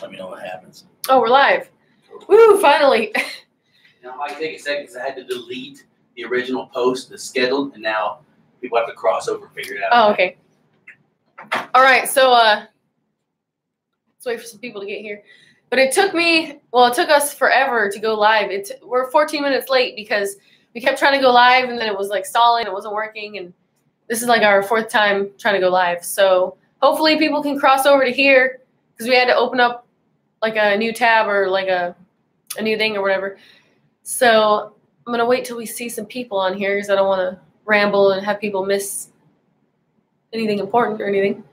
Let me know what happens. Oh, we're live. Woo, finally. Now, it might take a second because I had to delete the original post that's scheduled, and now people have to cross over and figure it out. Oh, okay. All right, so let's wait for some people to get here. But it took me, well, it took us forever to go live. We're 14 minutes late because we kept trying to go live, and then it was like stalling, it wasn't working, and this is like our 4th time trying to go live. So hopefully people can cross over to here because we had to open up like a new tab or like a new thing or whatever. So I'm going to wait till we see some people on here because I don't want to ramble and have people miss anything important or anything.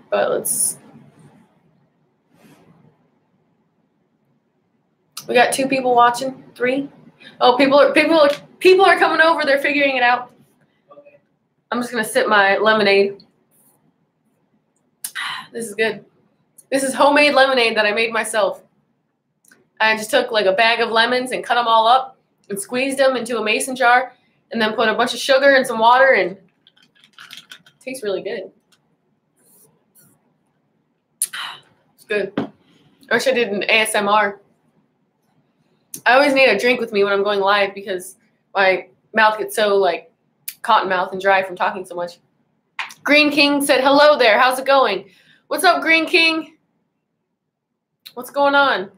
But we got 2 people watching, 3. Oh, people are coming over. They're figuring it out. Okay. I'm just going to sip my lemonade. This is good. This is homemade lemonade that I made myself. I just took like a bag of lemons and cut them all up and squeezed them into a mason jar and then put a bunch of sugar and some water, and it tastes really good. It's good. I wish I did an ASMR. I always need a drink with me when I'm going live because my mouth gets so like cotton mouth and dry from talking so much. Green King said, hello there. How's it going? What's up, Green King? What's going on?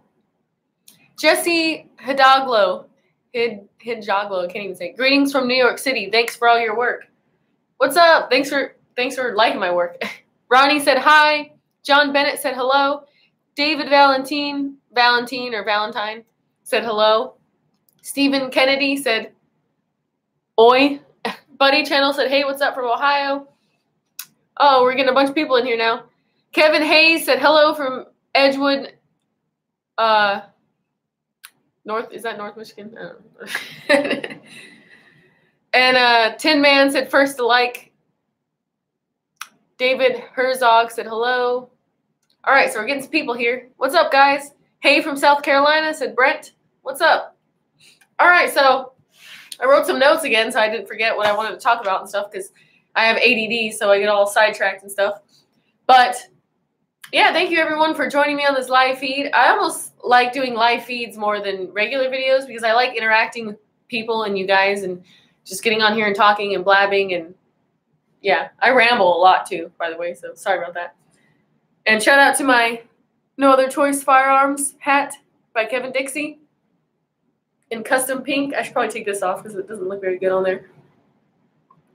Jesse Hidaglo. Hidjaglo, I can't even say it. Greetings from New York City. Thanks for all your work. What's up? Thanks for liking my work. Ronnie said hi. John Bennett said hello. David Valentine said hello. Stephen Kennedy said oi. Buddy Channel said hey, what's up from Ohio? Oh, we're getting a bunch of people in here now. Kevin Hayes said hello from Edgewood, is that North Michigan? I don't know. And Tin Man said first to like. David Herzog said hello. All right, so we're getting some people here. What's up, guys? Hey from South Carolina said Brent. What's up? All right, so I wrote some notes again so I didn't forget what I wanted to talk about and stuff because I have ADD, so I get all sidetracked and stuff. But yeah, thank you everyone for joining me on this live feed. I almost like doing live feeds more than regular videos because I like interacting with people and you guys and just getting on here and talking and blabbing. And yeah, I ramble a lot too, by the way, so sorry about that. And shout out to my No Other Choice Firearms hat by Kevin Dixie in custom pink. I should probably take this off because it doesn't look very good on there.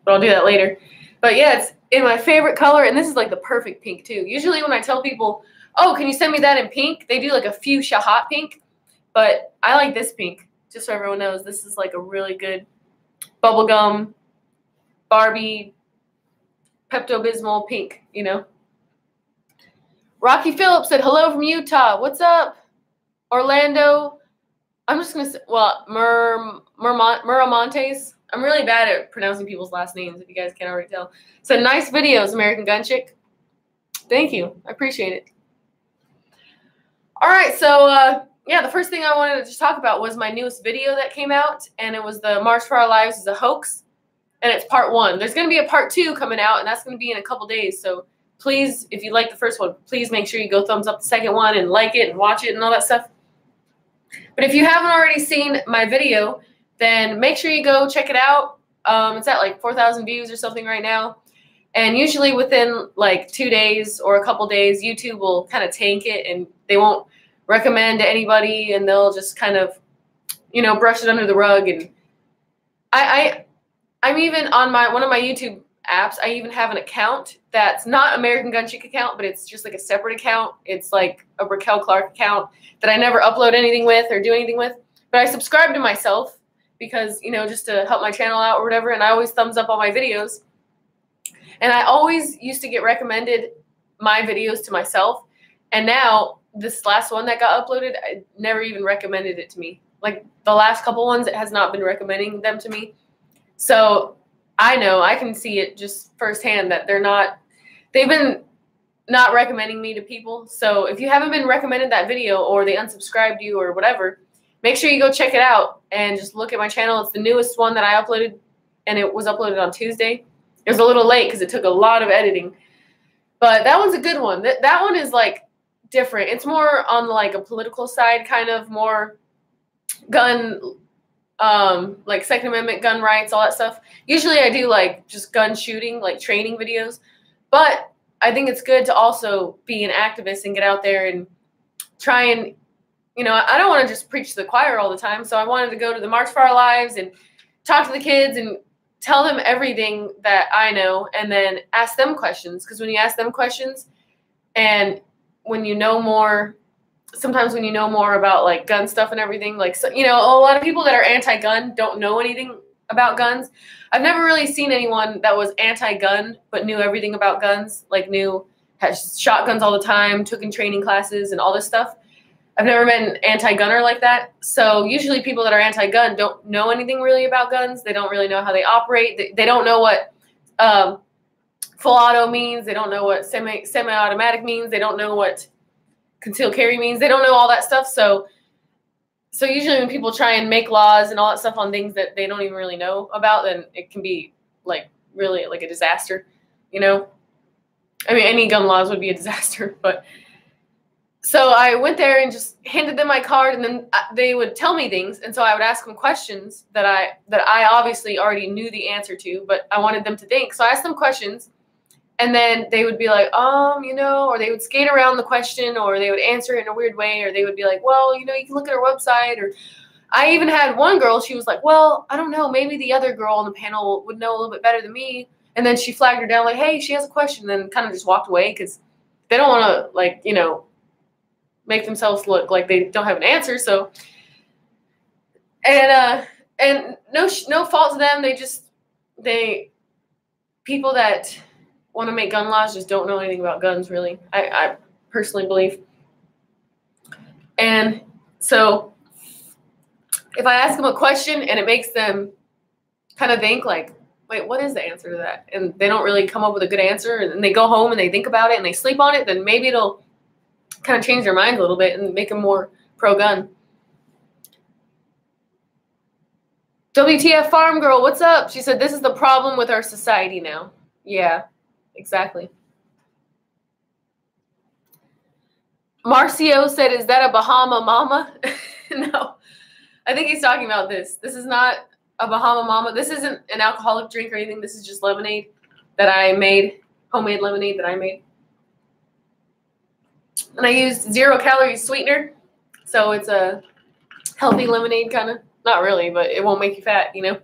But I'll do that later. But yeah, it's in my favorite color, and this is like the perfect pink too. Usually when I tell people, oh, can you send me that in pink? They do like a fuchsia hot pink, but I like this pink. Just so everyone knows, this is like a really good bubblegum, Barbie, Pepto-Bismol pink, you know. Rocky Phillips said hello from Utah. What's up? Orlando. I'm just going to say, well, Muramontes. I'm really bad at pronouncing people's last names, if you guys can't already tell. So nice videos, American Gun Chick. Thank you. I appreciate it. All right, so yeah, the first thing I wanted to just talk about was my newest video that came out, and it was the March for Our Lives is a Hoax, and it's part 1. There's going to be a part 2 coming out, and that's going to be in a couple days. So please, if you like the first one, please make sure you go thumbs up the second one and like it and watch it and all that stuff. But if you haven't already seen my video, then make sure you go check it out. It's at like 4,000 views or something right now. And usually within like 2 days or a couple days, YouTube will kind of tank it and they won't recommend to anybody and they'll just kind of, you know, brush it under the rug. And I'm even on one of my YouTube apps, I even have an account that's not American Gun Chick account, but it's just like a separate account. It's like a Raquel Clark account that I never upload anything with or do anything with. But I subscribe to myself because, you know, just to help my channel out or whatever. And I always thumbs up all my videos. And I always used to get recommended my videos to myself. And now this last one that got uploaded, I never even recommended it to me. Like the last couple ones, it has not been recommending them to me. So I know, I can see it just firsthand that they've been not recommending me to people. So if you haven't been recommended that video or they unsubscribed you or whatever, make sure you go check it out and just look at my channel. It's the newest one that I uploaded, and it was uploaded on Tuesday. It was a little late because it took a lot of editing. But that one's a good one. That one is like different. It's more on like a political side, kind of more gun, like Second Amendment, gun rights, all that stuff. Usually I do like just gun shooting, like training videos. But I think it's good to also be an activist and get out there and try and, you know, I don't want to just preach to the choir all the time. So I wanted to go to the March for Our Lives and talk to the kids and tell them everything that I know and then ask them questions. Because when you ask them questions and when you know more, sometimes when you know more about like gun stuff and everything, like, so, you know, a lot of people that are anti-gun don't know anything about guns. I've never really seen anyone that was anti-gun but knew everything about guns, like had shotguns all the time, took in training classes and all this stuff. I've never met an anti-gunner like that. So usually people that are anti-gun don't know anything really about guns. They don't really know how they operate. They don't know what full auto means. They don't know what semi-automatic means. They don't know what concealed carry means. They don't know all that stuff. So usually when people try and make laws and all that stuff on things that they don't even really know about, then it can be like really like a disaster, you know? I mean, any gun laws would be a disaster, but so I went there and just handed them my card, and then they would tell me things, and so I would ask them questions that I obviously already knew the answer to, but I wanted them to think. So I asked them questions, and then they would be like, you know, or they would skate around the question, or they would answer it in a weird way, or they would be like, well, you know, you can look at our website. Or I even had one girl, she was like, well, I don't know, maybe the other girl on the panel would know a little bit better than me. And then she flagged her down like, hey, she has a question, and then kind of just walked away because they don't want to, like, you know, make themselves look like they don't have an answer. So, and no fault to them. People that want to make gun laws just don't know anything about guns, really. I personally believe. And so if I ask them a question and it makes them kind of think like, wait, what is the answer to that? And they don't really come up with a good answer, and then they go home and they think about it and they sleep on it, then maybe it'll kind of change their mind a little bit and make them more pro-gun. WTF Farm Girl, what's up? She said, this is the problem with our society now. Yeah, exactly. Marcio said, is that a Bahama Mama? No, I think he's talking about this. This is not a Bahama Mama. This isn't an alcoholic drink or anything. This is just lemonade that I made, homemade lemonade that I made. And I used 0-calorie sweetener, so it's a healthy lemonade kind of. Not really, but it won't make you fat, you know.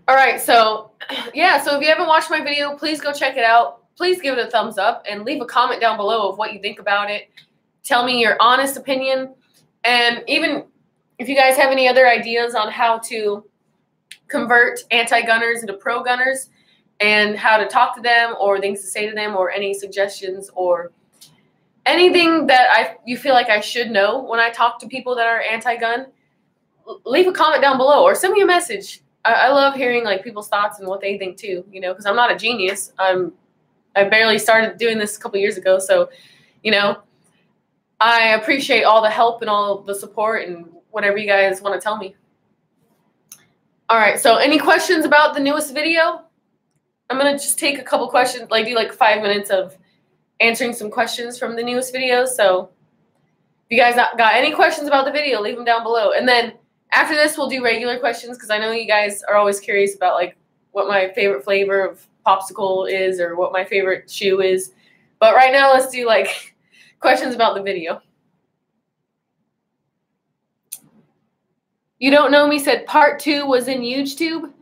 All right, so yeah, so if you haven't watched my video, please go check it out. Please give it a thumbs up and leave a comment down below of what you think about it. Tell me your honest opinion. And even if you guys have any other ideas on how to convert anti-gunners into pro-gunners and how to talk to them or things to say to them or any suggestions or anything that you feel like I should know when I talk to people that are anti-gun, leave a comment down below or send me a message. I love hearing like people's thoughts and what they think too, you know, because I'm not a genius. I barely started doing this a couple years ago. So, you know, I appreciate all the help and all the support and whatever you guys want to tell me. All right. So any questions about the newest video? I'm going to just take a couple questions, like do like 5 minutes of answering some questions from the newest videos. So if you guys got any questions about the video, leave them down below. And then after this, we'll do regular questions because I know you guys are always curious about like what my favorite flavor of popsicle is or what my favorite shoe is. But right now, let's do like questions about the video. You don't know me said part 2 was in YouTube.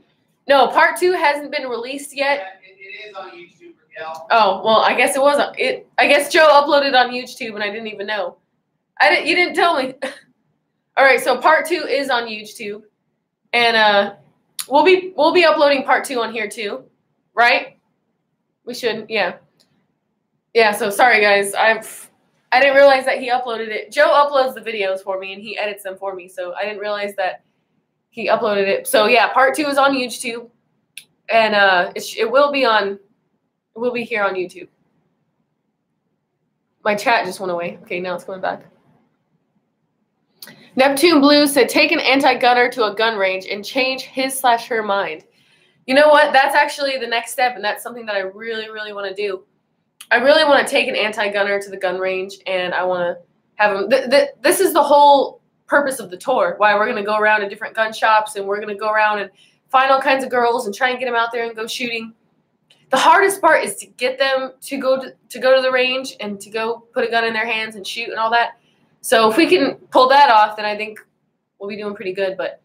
No, part 2 hasn't been released yet. Yeah, it is on YouTube, Miguel. Oh, well, I guess it wasn't. I guess Joe uploaded on YouTube and I didn't even know. You didn't tell me. All right, so part 2 is on YouTube. And we'll be uploading part 2 on here too. Right? We should, yeah. Yeah, so sorry guys. I didn't realize that he uploaded it. Joe uploads the videos for me and he edits them for me. So I didn't realize that he uploaded it. So yeah, part 2 is on YouTube. And it will be here on YouTube. My chat just went away. Okay, now it's going back. Neptune Blue said, take an anti-gunner to a gun range and change his/her mind. You know what? That's actually the next step, and that's something that I really, really want to do. I really want to take an anti-gunner to the gun range, and I want to have them. This is the whole purpose of the tour, why we're going to go around to different gun shops, and we're going to go around and find all kinds of girls and try and get them out there and go shooting. The hardest part is to get them to go to the range and to go put a gun in their hands and shoot and all that. So if we can pull that off, then I think we'll be doing pretty good. But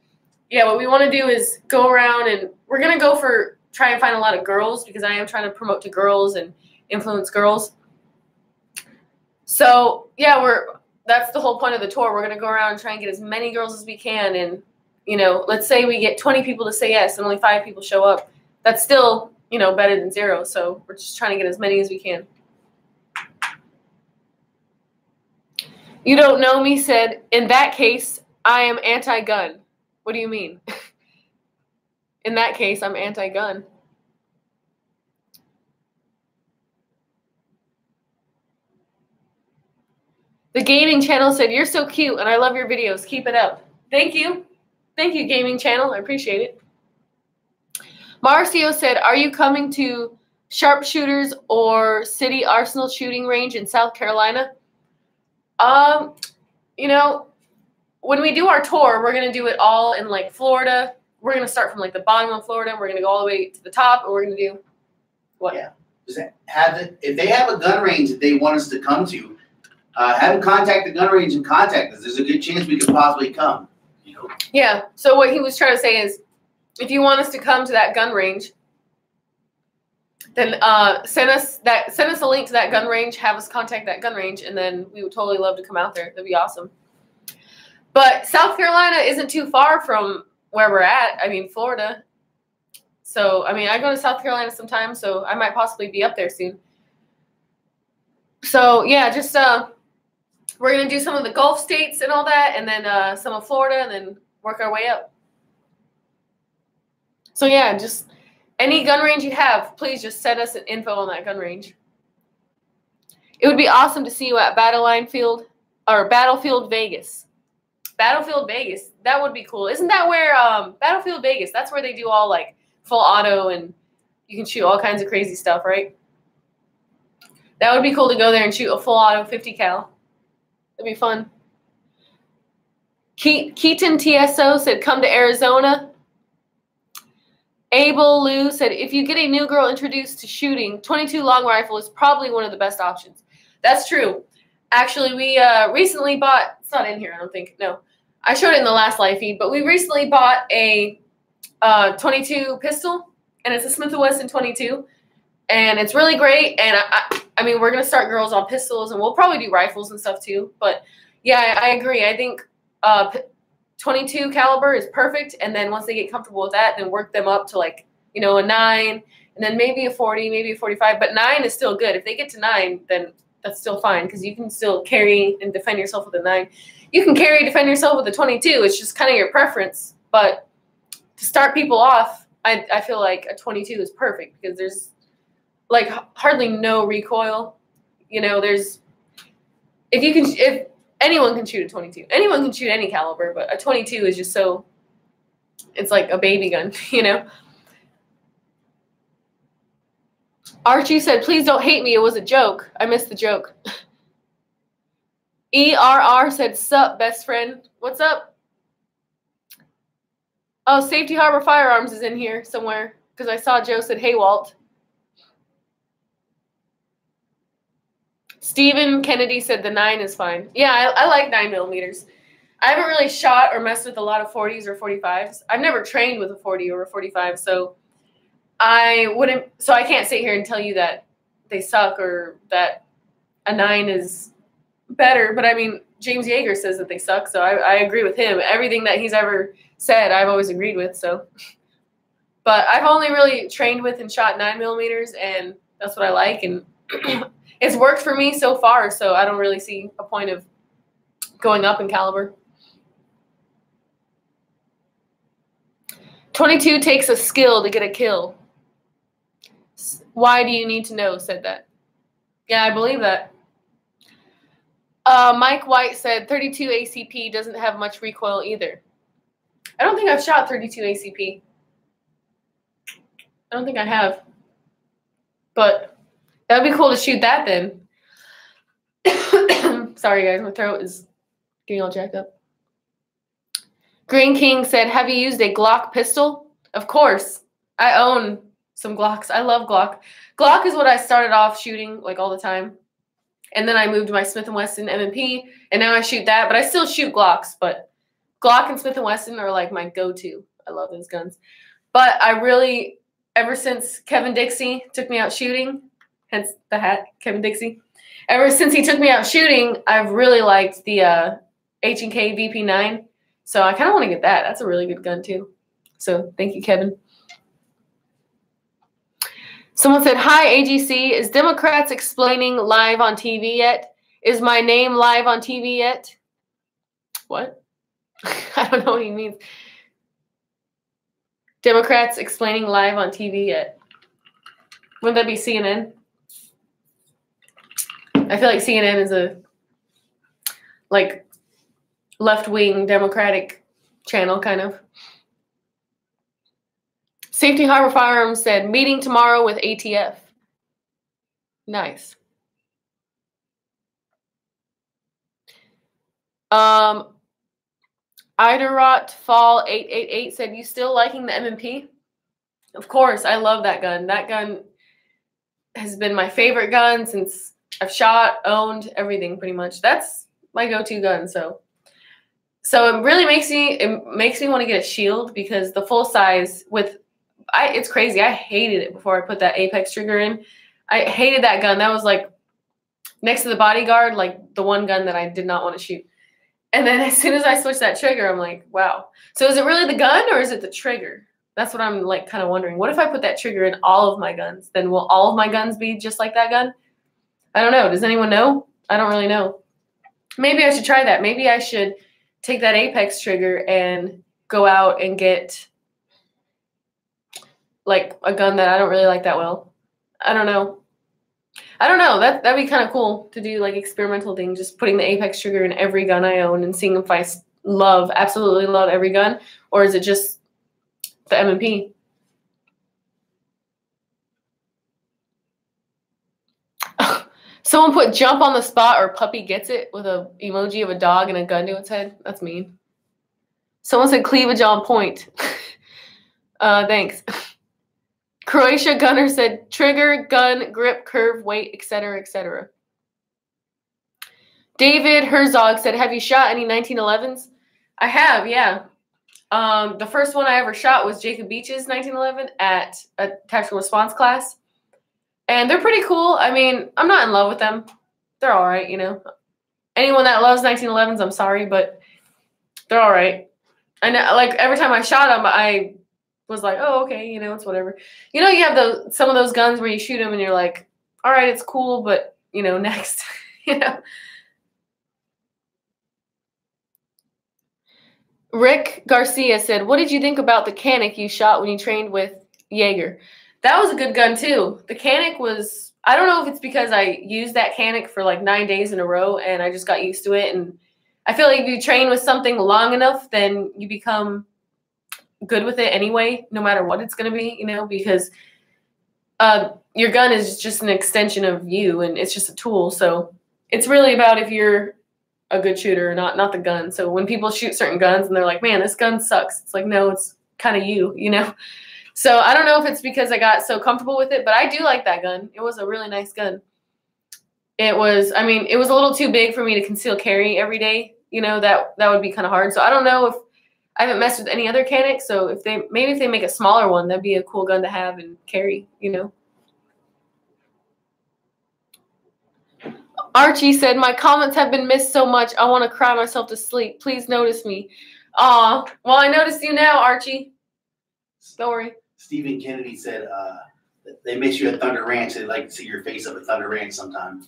yeah, what we want to do is go around, and we're going to try and find a lot of girls, because I am trying to promote to girls and influence girls. So yeah, that's the whole point of the tour. We're going to go around and try and get as many girls as we can. And, you know, let's say we get 20 people to say yes and only 5 people show up. That's still, you know, better than 0. So we're just trying to get as many as we can. You don't know me said, in that case, I am anti-gun. What do you mean? In that case, I'm anti-gun. The gaming channel said, you're so cute and I love your videos. Keep it up. Thank you. Thank you, gaming channel. I appreciate it. Marcio said, are you coming to sharpshooters or city arsenal shooting range in South Carolina? You know, when we do our tour, we're going to do it all in like Florida. We're going to start from like the bottom of Florida. We're going to go all the way to the top, and we're going to do what? Yeah. If they have a gun range that they want us to come to, have them contact the gun range and contact us. There's a good chance we could possibly come. You know? Yeah. So what he was trying to say is, if you want us to come to that gun range, then send us a link to that gun range. Have us contact that gun range, and then we would totally love to come out there. That'd be awesome. But South Carolina isn't too far from where we're at. I mean, Florida. So I mean, I go to South Carolina sometimes, so I might possibly be up there soon. So yeah, just we're gonna do some of the Gulf states and all that, and then some of Florida, and then work our way up. So yeah, just any gun range you have, please just send us an info on that gun range. It would be awesome to see you at Battlefield Vegas. Battlefield Vegas, that would be cool. Isn't that where Battlefield Vegas? That's where they do all like full auto, and you can shoot all kinds of crazy stuff, right? That would be cool to go there and shoot a full auto 50 cal. That'd be fun. Keaton TSO said, come to Arizona. Abel Lou said, if you get a new girl introduced to shooting, 22 long rifle is probably one of the best options. That's true. Actually, we recently bought, it's not in here, I don't think. No, I showed it in the last live feed, but we recently bought a 22 pistol, and it's a Smith & Wesson 22, and it's really great. And I mean, we're going to start girls on pistols, and we'll probably do rifles and stuff too. But yeah, I agree. I think 22 caliber is perfect, and then once they get comfortable with that, then work them up to like, you know, a 9, and then maybe a 40, maybe a 45, but 9 is still good. If they get to 9, then that's still fine, because you can still carry and defend yourself with a 9. You can defend yourself with a 22. It's just kind of your preference, but to start people off, I feel like a 22 is perfect, because there's like hardly no recoil. You know, if anyone can shoot a 22. Anyone can shoot any caliber, but a 22 is just so, it's like a baby gun, you know? Archie said, please don't hate me. It was a joke. I missed the joke. ERR said, sup, best friend. What's up? Oh, Safety Harbor Firearms is in here somewhere, because I saw Joe said, hey, Walt. Stephen Kennedy said the 9 is fine. Yeah, I like 9mm. I haven't really shot or messed with a lot of 40s or 45s. I've never trained with a 40 or a 45, so I can't sit here and tell you that they suck or that a 9 is better. But I mean, James Yeager says that they suck, so I agree with him. Everything that he's ever said, I've always agreed with. So, but I've only really trained with and shot 9mm, and that's what I like, and it's worked for me so far, so I don't really see a point of going up in caliber. 22 takes a skill to get a kill. Why do you need to know? Said that. Yeah, I believe that. Mike White said 32 ACP doesn't have much recoil either. I don't think I've shot 32 ACP. I don't think I have. But that would be cool to shoot that then. Sorry, guys. My throat is getting all jacked up. Green King said, have you used a Glock pistol? Of course. I own some Glocks. I love Glock. Glock is what I started off shooting like all the time. And then I moved to my Smith & Wesson M&P, and now I shoot that. But I still shoot Glocks. But Glock and Smith & Wesson are like my go-to. I love those guns. But I really, ever since Kevin Dixie took me out shooting, hence the hat, Kevin Dixie. Ever since he took me out shooting, I've really liked the H&K VP9. So I kind of want to get that. That's a really good gun too. So thank you, Kevin. Someone said, hi, AGC. Is Democrats explaining live on TV yet? Is my name live on TV yet? What? I don't know what he means. Democrats explaining live on TV yet? Wouldn't that be CNN? I feel like CNN is a like left-wing Democratic channel, kind of. Safety Harbor Firearms said, meeting tomorrow with ATF. Nice. Iderot Fall 888 said, you still liking the M&P? Of course, I love that gun. That gun has been my favorite gun since I've shot, owned, everything pretty much. That's my go-to gun. So it really makes me want to get a shield, because the full size with it's crazy. I hated it before I put that Apex trigger in. I hated that gun. That was like next to the Bodyguard, like the one gun that I did not want to shoot. And then as soon as I switched that trigger, I'm like, wow. So is it really the gun or is it the trigger? That's what I'm like kind of wondering. What if I put that trigger in all of my guns? Then will all of my guns be just like that gun? I don't know. Does anyone know? I don't really know. Maybe I should try that. Maybe I should take that Apex trigger and go out and get like a gun that I don't really like that well. I don't know. That'd be kind of cool to do, like experimental thing, just putting the Apex trigger in every gun I own and seeing if I absolutely love every gun, or is it just the M&P? Someone put jump on the spot or puppy gets it with a emoji of a dog and a gun to its head. That's mean. Someone said cleavage on point. Thanks. Croatia Gunner said trigger, gun, grip, curve, weight, etc., etc. David Herzog said, have you shot any 1911s? I have, yeah. The first one I ever shot was Jacob Beach's 1911 at a tactical response class. And they're pretty cool. I mean, I'm not in love with them. They're all right, you know. Anyone that loves 1911s, I'm sorry, but they're all right. I know, like, every time I shot them, I was like, oh, okay, you know, it's whatever. You know, you have some of those guns where you shoot them and you're like, all right, it's cool, but, you know, next, you know. Rick Garcia said, what did you think about the Canic you shot when you trained with Jaeger? That was a good gun, too. The Canic was, I don't know if it's because I used that Canic for like 9 days in a row and I just got used to it. And I feel like if you train with something long enough, then you become good with it anyway, no matter what it's going to be, you know, because your gun is just an extension of you and it's just a tool. So it's really about if you're a good shooter or not the gun. So when people shoot certain guns and they're like, man, this gun sucks, it's like, no, it's kind of you know. So I don't know if it's because I got so comfortable with it, but I do like that gun. It was a really nice gun. It was, I mean, it was a little too big for me to conceal carry every day. You know, that would be kind of hard. So I don't know if I haven't messed with any other Canic. So if they make a smaller one, that'd be a cool gun to have and carry, you know. Archie said, my comments have been missed so much. I want to cry myself to sleep. Please notice me. Aw, well, I noticed you now, Archie. Don't worry. Stephen Kennedy said they miss you at Thunder Ranch. They'd like to see your face up at Thunder Ranch sometime.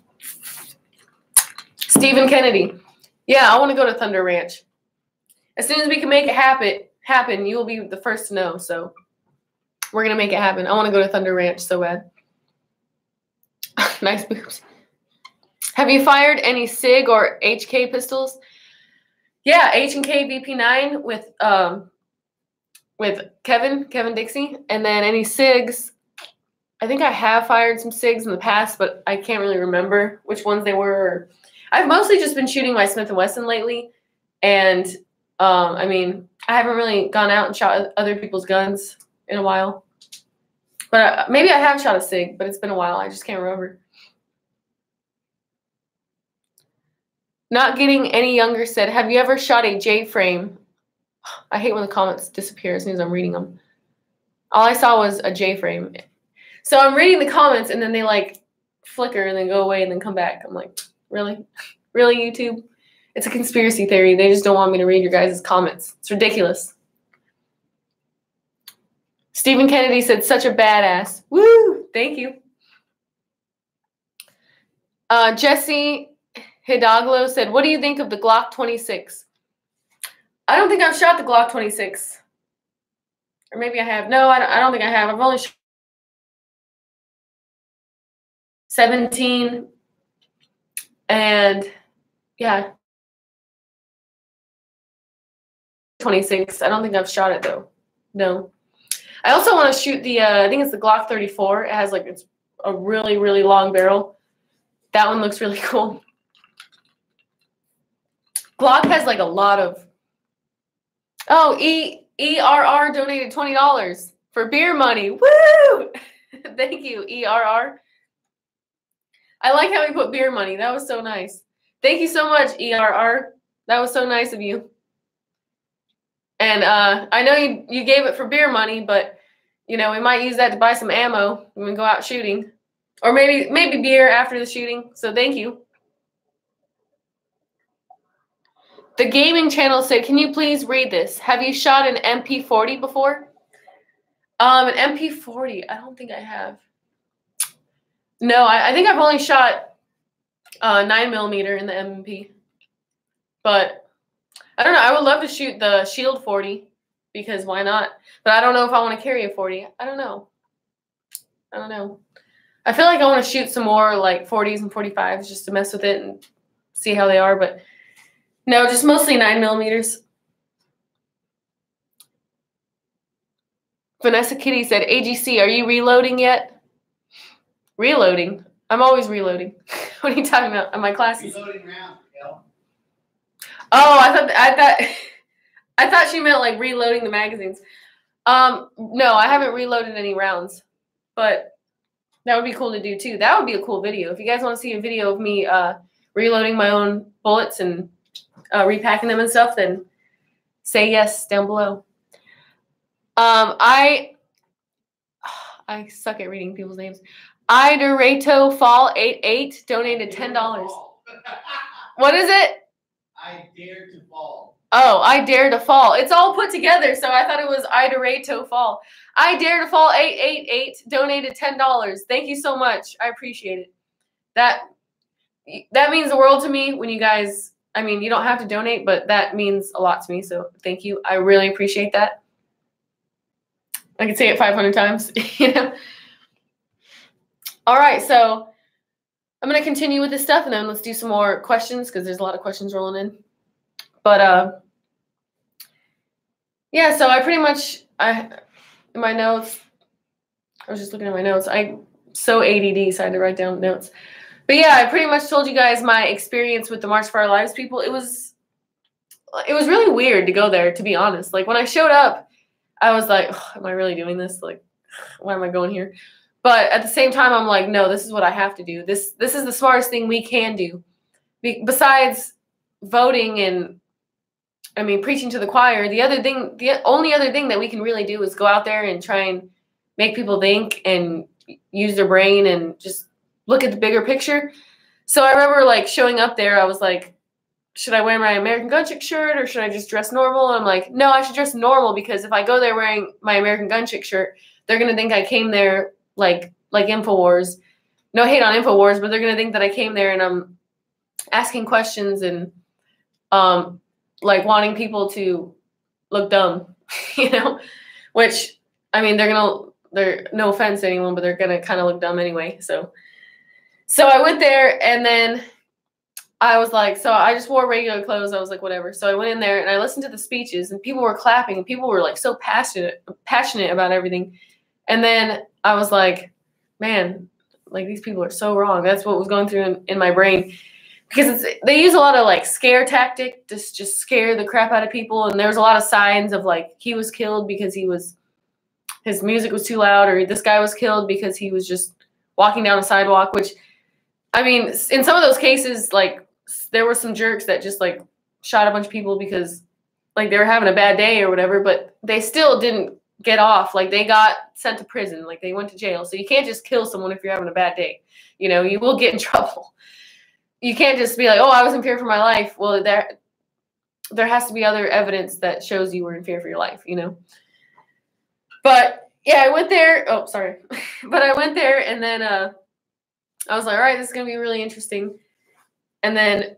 Stephen Kennedy. Yeah, I want to go to Thunder Ranch. As soon as we can make it happen, you will be the first to know. So we're going to make it happen. I want to go to Thunder Ranch so bad. Nice boobs. Have you fired any SIG or HK pistols? Yeah, H&K VP9 with with Kevin Dixie, and then any SIGs. I think I have fired some SIGs in the past, but I can't really remember which ones they were. I've mostly just been shooting my Smith & Wesson lately, and I mean, I haven't really gone out and shot other people's guns in a while. But maybe I have shot a SIG, but it's been a while. I just can't remember. Not Getting Any Younger said, have you ever shot a J-frame? I hate when the comments disappear as soon as I'm reading them. All I saw was a J-frame. So I'm reading the comments, and then they, like, flicker and then go away and then come back. I'm like, really? Really, YouTube? It's a conspiracy theory. They just don't want me to read your guys' comments. It's ridiculous. Stephen Kennedy said, such a badass. Woo! Thank you. Jesse Hidalgo said, what do you think of the Glock 26? I don't think I've shot the Glock 26. Or maybe I have. No, I don't think I have. I've only shot 17. And, yeah. 26. I don't think I've shot it, though. No. I also want to shoot the, I think it's the Glock 34. It has, like, it's a really, really long barrel. That one looks really cool. Glock has, like, a lot of... Oh, ERR donated $20 for beer money. Woo! Thank you, ERR. I like how we put beer money. That was so nice. Thank you so much, ERR. That was so nice of you. And I know you gave it for beer money, but, you know, we might use that to buy some ammo when we go out shooting. Or maybe beer after the shooting. So thank you. The gaming channel said, can you please read this? Have you shot an MP40 before? An MP40, I don't think I have. No, I think I've only shot 9mm in the MP. But I don't know. I would love to shoot the Shield 40 because why not? But I don't know if I want to carry a 40. I don't know. I feel like I want to shoot some more like 40s and 45s just to mess with it and see how they are. But no, just mostly 9mm. Vanessa Kitty said, AGC, are you reloading yet? Reloading? I'm always reloading. What are you talking about? In my classes? Reloading rounds, Miguel. Oh, I thought she meant like reloading the magazines. No, I haven't reloaded any rounds, but that would be cool to do too. That would be a cool video. If you guys want to see a video of me reloading my own bullets and repacking them and stuff, then say yes down below. I suck at reading people's names. Iderato Fall 88 donated $10. What is it? I dare to fall. Oh, I dare to fall. It's all put together, so I thought it was Iderato Fall. I dare to fall 888 donated $10. Thank you so much. I appreciate it. That means the world to me when you guys, I mean, you don't have to donate, but that means a lot to me, so thank you. I really appreciate that. I can say it 500 times, you know. All right, so I'm going to continue with this stuff, and then let's do some more questions because there's a lot of questions rolling in. But, yeah, so I pretty much, in my notes, I was just looking at my notes. I'm so ADD, so I had to write down notes. But, yeah, I pretty much told you guys my experience with the March for Our Lives people. It was really weird to go there, to be honest. Like, when I showed up, I was like, oh, am I really doing this? Like, why am I going here? But at the same time, I'm like, no, this is what I have to do. This is the smartest thing we can do. Besides voting and, I mean, preaching to the choir, the only other thing that we can really do is go out there and try and make people think and use their brain and just look at the bigger picture. So I remember, like, showing up there, I was like, should I wear my American Gunchick shirt or should I just dress normal? And I'm like, no, I should dress normal because if I go there wearing my American Gunchick shirt, they're going to think I came there like InfoWars. No hate on InfoWars, but they're going to think that I came there and I'm asking questions and like wanting people to look dumb, you know, which, I mean, they're no offense to anyone, but they're going to kind of look dumb anyway. So I went there and then I was like, so I just wore regular clothes. I was like, whatever. So I went in there and I listened to the speeches and people were clapping and people were like so passionate about everything. And then I was like, man, like these people are so wrong. That's what was going through in my brain. Because they use a lot of like scare tactic, just scare the crap out of people. And there's a lot of signs of like he was killed because his music was too loud, or this guy was killed because he was just walking down a sidewalk, which, I mean, in some of those cases, like there were some jerks that just like shot a bunch of people because like they were having a bad day or whatever, but they still didn't get off. Like they got sent to prison, like they went to jail. So you can't just kill someone if you're having a bad day. You know, you will get in trouble. You can't just be like, oh, I was in fear for my life. Well, there has to be other evidence that shows you were in fear for your life, you know? But yeah, I went there. Oh, sorry. But I went there and then I was like, all right, this is going to be really interesting. And then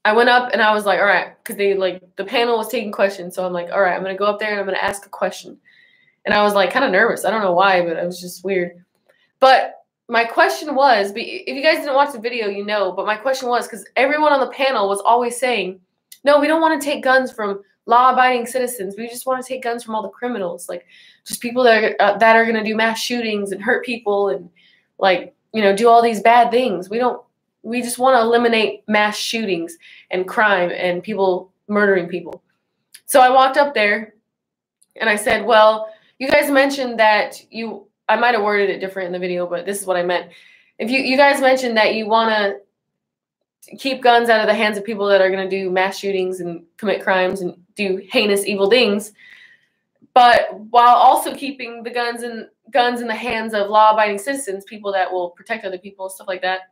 I went up and I was like, all right, because the panel was taking questions. So I'm like, all right, I'm going to go up there and I'm going to ask a question. And I was like kind of nervous. I don't know why, but it was just weird. But my question was, if you guys didn't watch the video, you know, but my question was, because everyone on the panel was always saying, no, we don't want to take guns from law-abiding citizens. We just want to take guns from all the criminals, like just people that are going to do mass shootings and hurt people and like, you know, do all these bad things. We just want to eliminate mass shootings and crime and people murdering people. So I walked up there and I said, well, you guys mentioned that I might have worded it different in the video, but this is what I meant. If you guys mentioned that you want to keep guns out of the hands of people that are going to do mass shootings and commit crimes and do heinous, evil things, but while also keeping the guns in the hands of law-abiding citizens, people that will protect other people, stuff like that.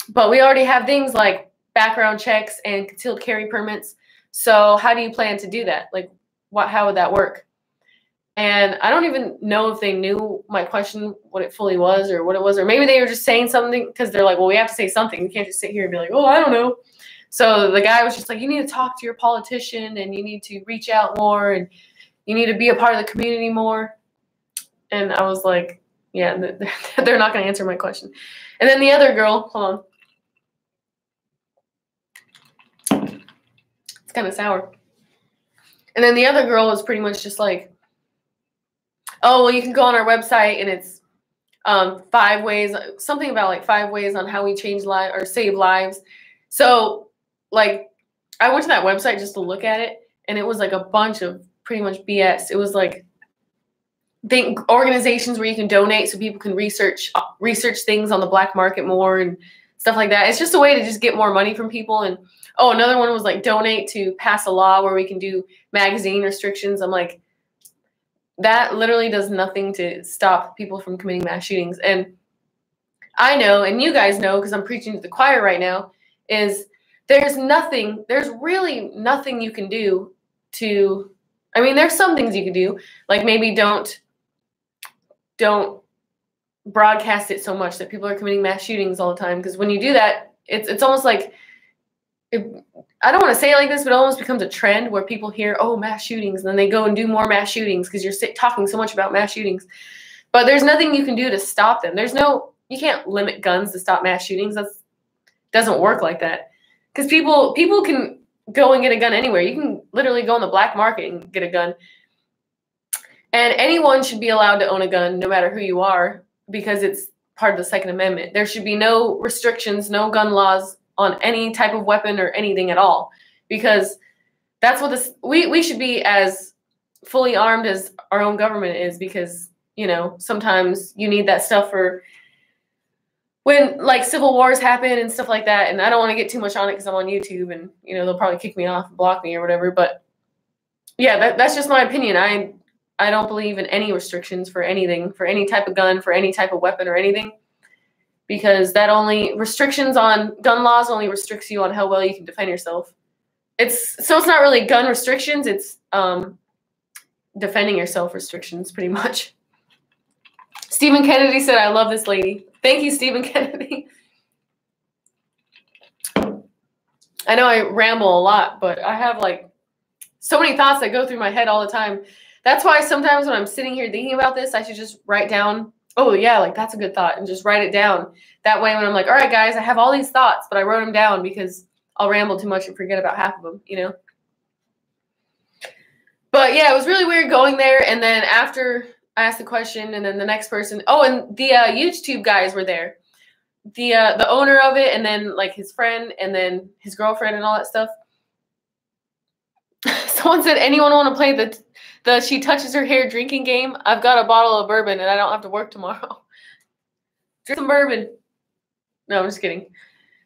But we already have things like background checks and concealed carry permits. So how do you plan to do that? Like, how would that work? And I don't even know if they knew my question, what it fully was or what it was. Or maybe they were just saying something because they're like, well, we have to say something. We can't just sit here and be like, oh, I don't know. So the guy was just like, you need to talk to your politician and you need to reach out more and you need to be a part of the community more. And I was like, yeah, they're not going to answer my question. And then the other girl, hold on. It's kind of sour. And then the other girl was pretty much just like, oh, well, you can go on our website and it's 5 ways, something about like 5 ways on how we change lives or save lives. So like I went to that website just to look at it and it was like a bunch of pretty much BS. It was like organizations where you can donate so people can research things on the black market more and stuff like that. It's just a way to just get more money from people. And oh, another one was like donate to pass a law where we can do magazine restrictions. I'm like, that literally does nothing to stop people from committing mass shootings. And I know, and you guys know, because I'm preaching to the choir right now, is there's really nothing you can do to, I mean, there's some things you can do, like maybe don't broadcast it so much that people are committing mass shootings all the time. Because when you do that, it's almost like, I don't want to say it like this, but it almost becomes a trend where people hear, oh, mass shootings, and then they go and do more mass shootings because you're talking so much about mass shootings. But there's nothing you can do to stop them. You can't limit guns to stop mass shootings. That doesn't work like that. Because people can go and get a gun anywhere. You can literally go on the black market and get a gun. And anyone should be allowed to own a gun, no matter who you are, because it's part of the Second Amendment. There should be no restrictions, no gun laws on any type of weapon or anything at all, because that's what we should be as fully armed as our own government is, because, you know, sometimes you need that stuff for when like civil wars happen and stuff like that. And I don't want to get too much on it because I'm on YouTube and, you know, they'll probably kick me off and block me or whatever. But yeah, that's just my opinion. I don't believe in any restrictions for anything, for any type of gun, for any type of weapon or anything. Because restrictions on gun laws only restricts you on how well you can defend yourself. It's not really gun restrictions, it's defending yourself restrictions, pretty much. Stephen Kennedy said, I love this lady. Thank you, Stephen Kennedy. I know I ramble a lot, but I have like so many thoughts that go through my head all the time. That's why sometimes when I'm sitting here thinking about this, I should just write down, oh yeah, like that's a good thought, and just write it down. That way when I'm like, all right guys, I have all these thoughts, but I wrote them down because I'll ramble too much and forget about half of them, you know. But yeah, it was really weird going there. And then after I asked the question, and then the next person, oh, and the YouTube guys were there. The owner of it, and then like his friend, and then his girlfriend, and all that stuff. Someone said, anyone want to play the she touches her hair drinking game? I've got a bottle of bourbon, and I don't have to work tomorrow. Drink some bourbon. No, I'm just kidding.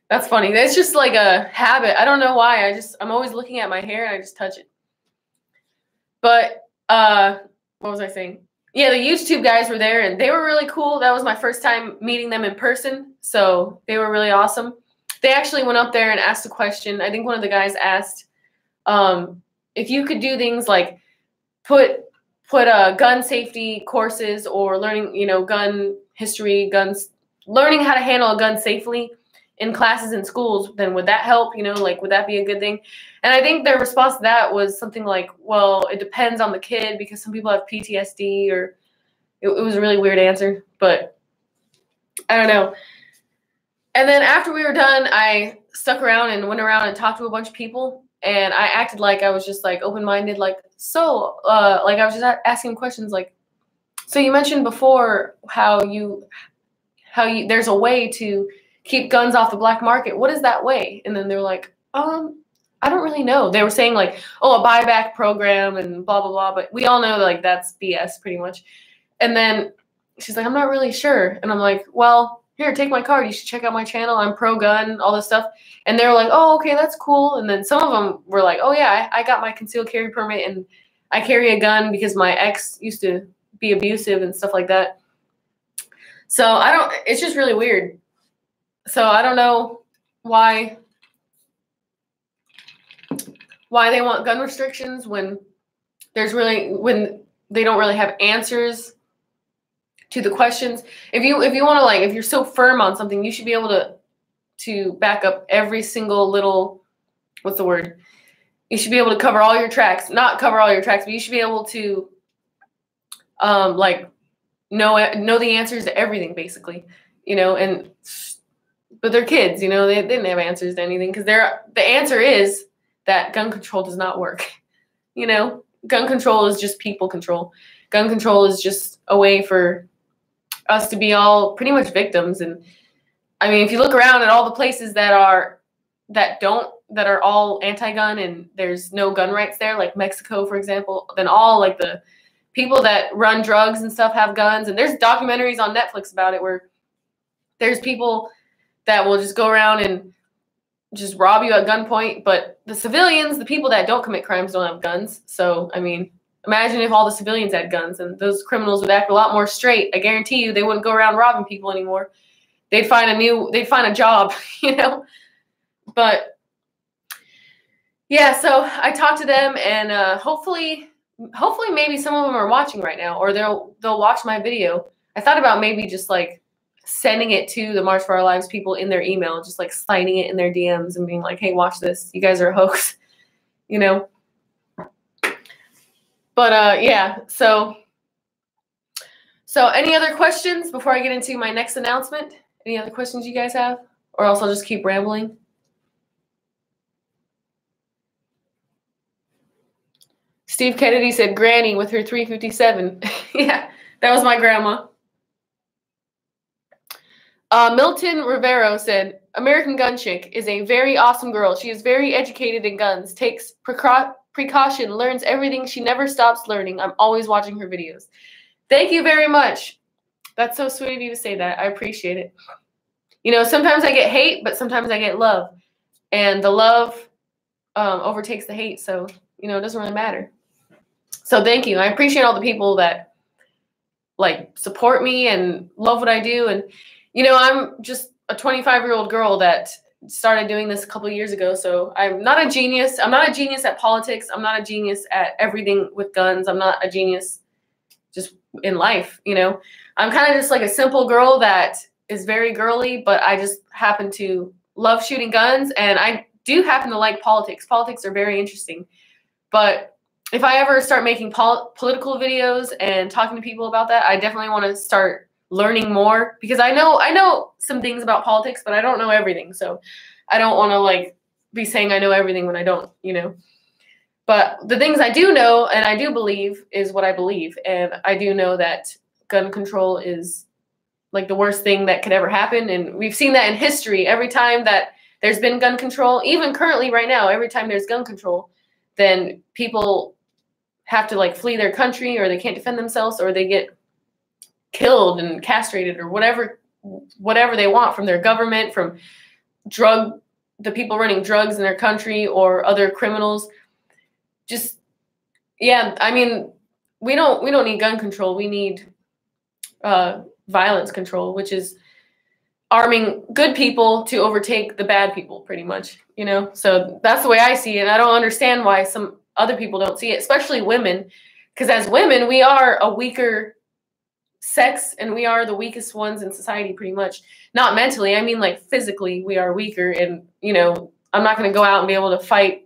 That's funny. It's just like a habit. I don't know why. I'm always looking at my hair, and I just touch it. But what was I saying? Yeah, the YouTube guys were there, and they were really cool. That was my first time meeting them in person, so they were really awesome. They actually went up there and asked a question. I think one of the guys asked if you could do things like put gun safety courses or learning, you know, gun history, learning how to handle a gun safely in classes in schools, then would that help? You know, like, would that be a good thing? And I think their response to that was something like, well, it depends on the kid because some people have PTSD, or it was a really weird answer, but I don't know. And then after we were done, I stuck around and went around and talked to a bunch of people, and I acted like I was just like open-minded, like, so, like I was just asking questions like, so you mentioned before how there's a way to keep guns off the black market. What is that way? And then they're like, I don't really know. They were saying like, oh, a buyback program and blah, blah, blah. But we all know like that's BS pretty much. And then she's like, I'm not really sure. And I'm like, well, here, take my card. You should check out my channel. I'm pro-gun, all this stuff. And they were like, oh, okay, that's cool. And then some of them were like, oh, yeah, I got my concealed carry permit and I carry a gun because my ex used to be abusive and stuff like that. So it's just really weird. So I don't know why they want gun restrictions when they don't really have answers to the questions. If you want to, like, if you're so firm on something, you should be able to back up every single little, what's the word? You should be able to cover all your tracks, not cover all your tracks, but you should be able to like know the answers to everything basically, you know. But they're kids, you know, they didn't have answers to anything because the answer is that gun control does not work. You know, gun control is just people control. Gun control is just a way for us to be all pretty much victims. And I mean, if you look around at all the places that are all anti-gun and there's no gun rights there, like Mexico, for example, then all like the people that run drugs and stuff have guns. And there's documentaries on Netflix about it where there's people that will just go around and just rob you at gunpoint. But the civilians, the people that don't commit crimes, don't have guns. So, I mean, imagine if all the civilians had guns, and those criminals would act a lot more straight. I guarantee you they wouldn't go around robbing people anymore. They'd find a job, you know? But yeah, so I talked to them, and hopefully maybe some of them are watching right now, or they'll watch my video. I thought about maybe just like sending it to the March for Our Lives people in their email, just like sliding it in their DMs and being like, hey, watch this. You guys are a hoax, you know? But yeah, so any other questions before I get into my next announcement? Any other questions you guys have? Or else I'll just keep rambling. Steve Kennedy said Granny with her 357. Yeah, that was my grandma. Milton Rivero said, American Gun Chick is a very awesome girl. She is very educated in guns, takes precaution, learns everything. She never stops learning. I'm always watching her videos. Thank you very much. That's so sweet of you to say that. I appreciate it. You know, sometimes I get hate, but sometimes I get love. And the love overtakes the hate. So, you know, it doesn't really matter. So thank you. I appreciate all the people that, like, support me and love what I do. And, you know, I'm just a 25-year-old girl that started doing this a couple of years ago. So I'm not a genius. I'm not a genius at politics. I'm not a genius at everything with guns. I'm not a genius just in life, you know. I'm kind of just like a simple girl that is very girly, but I just happen to love shooting guns, and I do happen to like politics. Politics are very interesting. But if I ever start making political videos and talking to people about that, I definitely want to start learning more, because I know some things about politics, but I don't know everything. So I don't want to like be saying I know everything when I don't, you know. But the things I do know and I do believe is what I believe. And I do know that gun control is like the worst thing that could ever happen. And we've seen that in history. Every time that there's been gun control, even currently right now, every time there's gun control, then people have to like flee their country, or they can't defend themselves, or they get killed and castrated, or whatever they want from their government, from the people running drugs in their country, or other criminals. Just, yeah, I mean, we don't need gun control. We need violence control, which is arming good people to overtake the bad people, pretty much, you know? So that's the way I see it. And I don't understand why some other people don't see it, especially women, because as women, we are a weaker sex, and we are the weakest ones in society, pretty much. Not mentally, I mean like physically, we are weaker. And, you know, I'm not going to go out and be able to fight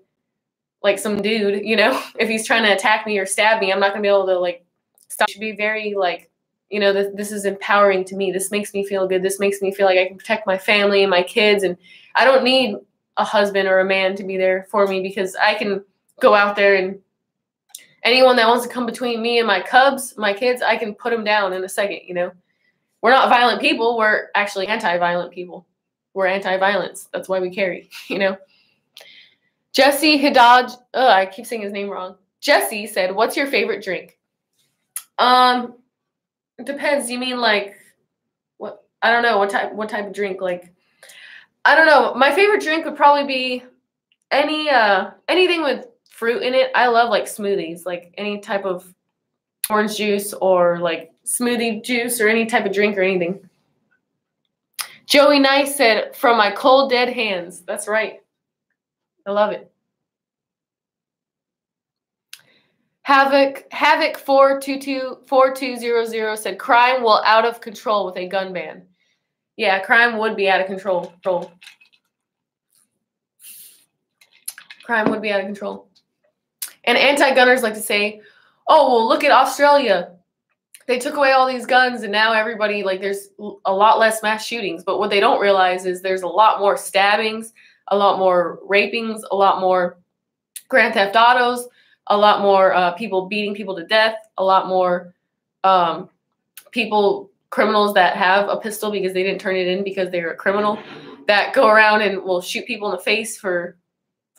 like some dude, you know, if he's trying to attack me or stab me, I'm not going to be able to like stop. It should be very like, you know, this is empowering to me. This makes me feel good. This makes me feel like I can protect my family and my kids. And I don't need a husband or a man to be there for me, because I can go out there, and anyone that wants to come between me and my cubs, my kids, I can put them down in a second, you know. We're not violent people. We're actually anti-violent people. We're anti-violence. That's why we carry, you know. Jesse Hidaj, I keep saying his name wrong. Jesse said, "What's your favorite drink?" It depends. You mean like what? I don't know what type of drink. Like, I don't know. My favorite drink would probably be anything with fruit in it. I love like smoothies, like any type of orange juice or like smoothie juice or any type of drink or anything. Joey Nice said, "From my cold dead hands." That's right. I love it. Havoc 4200 said, "Crime will out of control with a gun ban." Yeah, crime would be out of control. Crime would be out of control. And anti-gunners like to say, "Oh, well, look at Australia. They took away all these guns, and now everybody, like, there's a lot less mass shootings." But what they don't realize is there's a lot more stabbings, a lot more rapings, a lot more grand theft autos, a lot more people beating people to death, a lot more criminals that have a pistol because they didn't turn it in because they're a criminal, that go around and will shoot people in the face for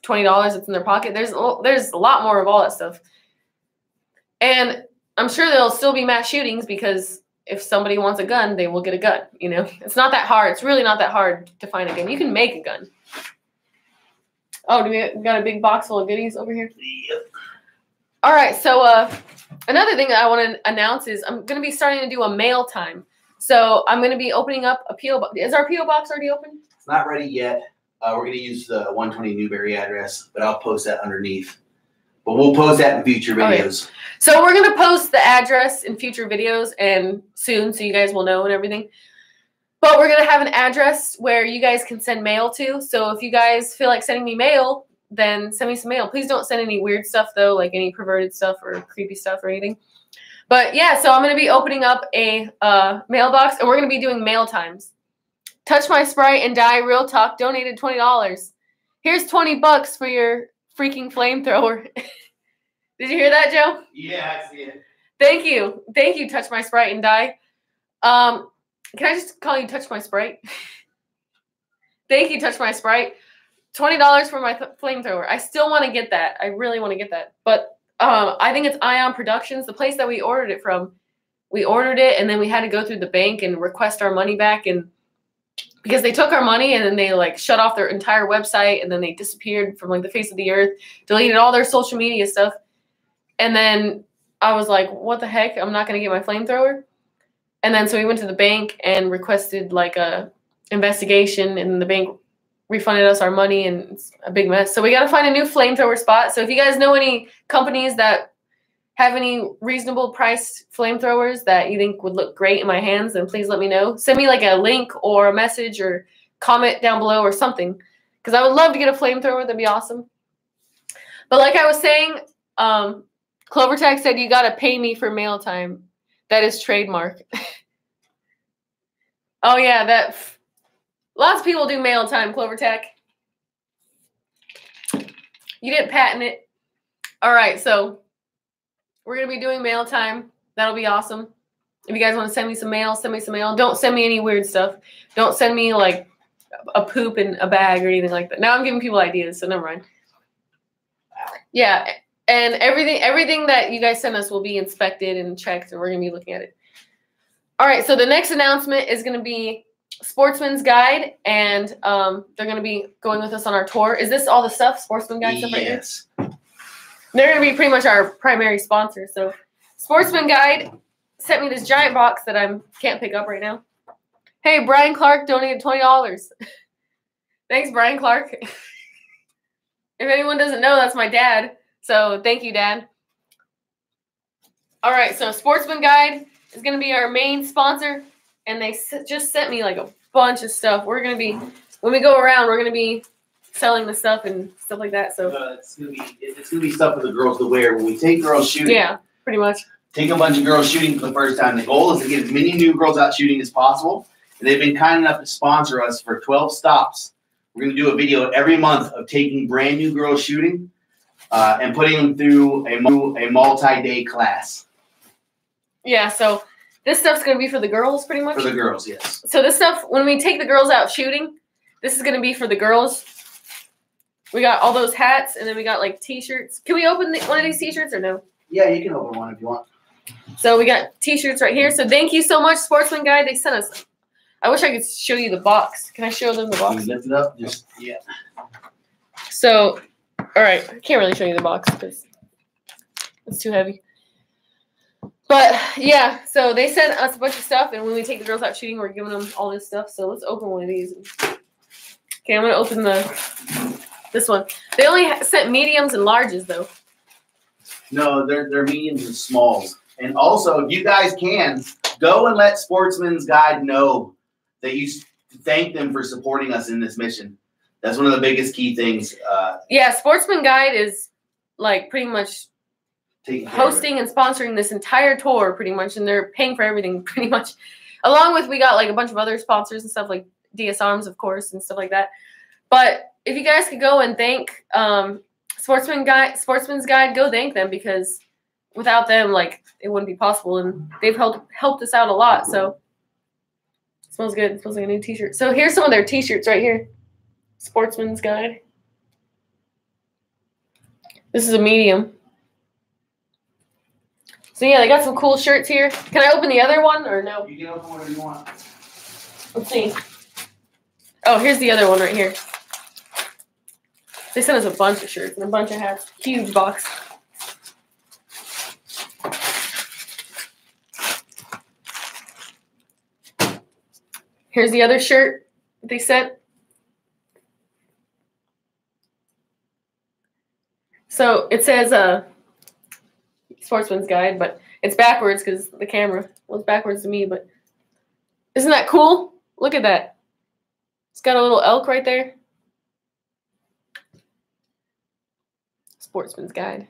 $20 that's in their pocket. There's a lot more of all that stuff. And I'm sure there'll still be mass shootings, because if somebody wants a gun, they will get a gun, you know? It's not that hard. It's really not that hard to find a gun. You can make a gun. Oh, we got a big box full of goodies over here? Yep. All right, so another thing that I want to announce is I'm going to be starting to do a mail time. So I'm going to be opening up a P.O. box. Is our P.O. box already open? It's not ready yet. We're going to use the 120 Newberry address, but I'll post that underneath. But we'll post that in future videos. Okay. So we're going to post the address in future videos and soon, so you guys will know and everything. But we're going to have an address where you guys can send mail to. So if you guys feel like sending me mail, then send me some mail. Please don't send any weird stuff, though, like any perverted stuff or creepy stuff or anything. But yeah, so I'm going to be opening up a mailbox, and we're going to be doing mail times. Touch My Sprite and Die Real Talk donated $20. Here's $20 for your freaking flamethrower. Did you hear that, Joe? Yeah, I see it. Thank you. Thank you, Touch My Sprite and Die. Can I just call you Touch My Sprite? Thank you, Touch My Sprite. $20 for my flamethrower. I still want to get that. I really want to get that. But I think it's Ion Productions, the place that we ordered it from. We ordered it, and then we had to go through the bank and request our money back, and because they took our money and then they like shut off their entire website, and then they disappeared from like the face of the earth, deleted all their social media stuff. And then I was like, what the heck? I'm not going to get my flamethrower. And then so we went to the bank and requested like a investigation, and the bank refunded us our money, and it's a big mess. So we got to find a new flamethrower spot. So if you guys know any companies that have any reasonable priced flamethrowers that you think would look great in my hands, then please let me know. Send me like a link or a message or comment down below or something, because I would love to get a flamethrower. That'd be awesome. But like I was saying, Clovertech said you got to pay me for mail time. That is trademark. Oh yeah, lots of people do mail time, Clovertech. You didn't patent it. All right, so we're going to be doing mail time. That'll be awesome. If you guys want to send me some mail, send me some mail. Don't send me any weird stuff. Don't send me, like, a poop in a bag or anything like that. Now I'm giving people ideas, so never mind. Yeah, and everything that you guys send us will be inspected and checked, and we're going to be looking at it. All right, so the next announcement is going to be Sportsman's Guide, and they're going to be going with us on our tour. Is this all the stuff, Sportsman Guide stuff right here? Yes. They're going to be pretty much our primary sponsor. So Sportsman Guide sent me this giant box that I can't pick up right now. Hey, Brian Clark donated $20. Thanks, Brian Clark. If anyone doesn't know, that's my dad. So thank you, Dad. All right, so Sportsman Guide is going to be our main sponsor, and they just sent me like a bunch of stuff. We're going to be, when we go around, we're going to be selling the stuff and stuff like that. So it's gonna be stuff for the girls to wear when we take girls shooting. Yeah, pretty much. Take a bunch of girls shooting for the first time. The goal is to get as many new girls out shooting as possible. And they've been kind enough to sponsor us for 12 stops. We're going to do a video every month of taking brand new girls shooting and putting them through a multi-day class. Yeah, so this stuff's going to be for the girls pretty much? For the girls, yes. So this stuff, when we take the girls out shooting, this is going to be for the girls. We got all those hats, and then we got like T-shirts. Can we open one of these T-shirts or no? Yeah, you can open one if you want. So we got T-shirts right here. So thank you so much, Sportsman Guide. They sent us. I wish I could show you the box. Can I show them the box? Can you lift it up? Just, yeah. So, all right. I can't really show you the box because it's too heavy. But, yeah. So they sent us a bunch of stuff, and when we take the girls out shooting, we're giving them all this stuff. So let's open one of these. Okay, I'm going to open this one. They only sent mediums and larges, though. No, they're mediums and smalls. And also, if you guys can, go and let Sportsman's Guide know that you thank them for supporting us in this mission. That's one of the biggest key things. Yeah, Sportsman Guide is like pretty much hosting and sponsoring this entire tour pretty much, and they're paying for everything pretty much. Along with, we got like a bunch of other sponsors and stuff like DS Arms, of course, and stuff like that. But if you guys could go and thank Sportsman's Guide, go thank them, because without them, like, it wouldn't be possible, and they've helped us out a lot. So it smells good. It smells like a new T-shirt. So here's some of their T-shirts right here. Sportsman's Guide. This is a medium. So yeah, they got some cool shirts here. Can I open the other one or no? You can open whatever you want. Let's see. Oh, here's the other one right here. They sent us a bunch of shirts and a bunch of hats. Huge box. Here's the other shirt that they sent. So it says Sportsman's Guide, but it's backwards because the camera was backwards to me. But isn't that cool? Look at that. It's got a little elk right there. Sportsman's Guide.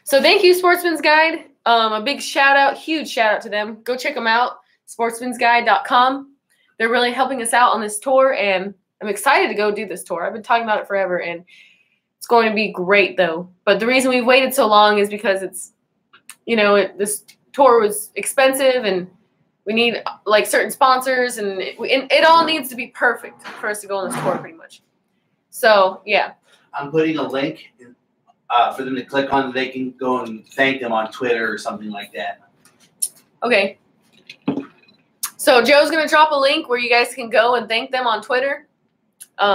So thank you, Sportsman's Guide. A big shout out, huge shout out to them. Go check them out, sportsmansguide.com. They're really helping us out on this tour, and I'm excited to go do this tour. I've been talking about it forever, and it's going to be great, though. But the reason we've waited so long is because it's, you know, this tour was expensive, and we need, like, certain sponsors, and it all needs to be perfect for us to go on this tour, pretty much. So, yeah. I'm putting a link for them to click on. They can go and thank them on Twitter or something like that. Okay. So Joe's going to drop a link where you guys can go and thank them on Twitter.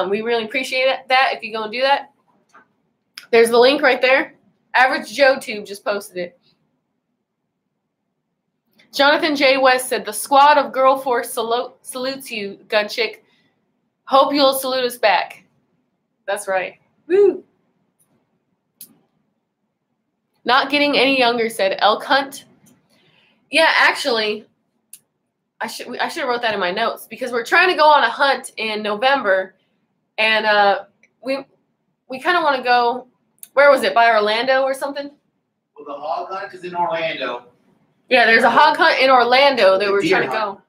We really appreciate that if you go and do that. There's the link right there. Average Joe Tube just posted it. Jonathan J. West said, "The squad of Girl Force salutes you, gun chick. Hope you'll salute us back." That's right. Woo. Not getting any younger said, "Elk hunt." Yeah, actually, I should have wrote that in my notes, because we're trying to go on a hunt in November, and we kind of want to go. Where was it? By Orlando or something? Well, the hog hunt is in Orlando. Yeah, there's a hog hunt in Orlando that we're trying to go.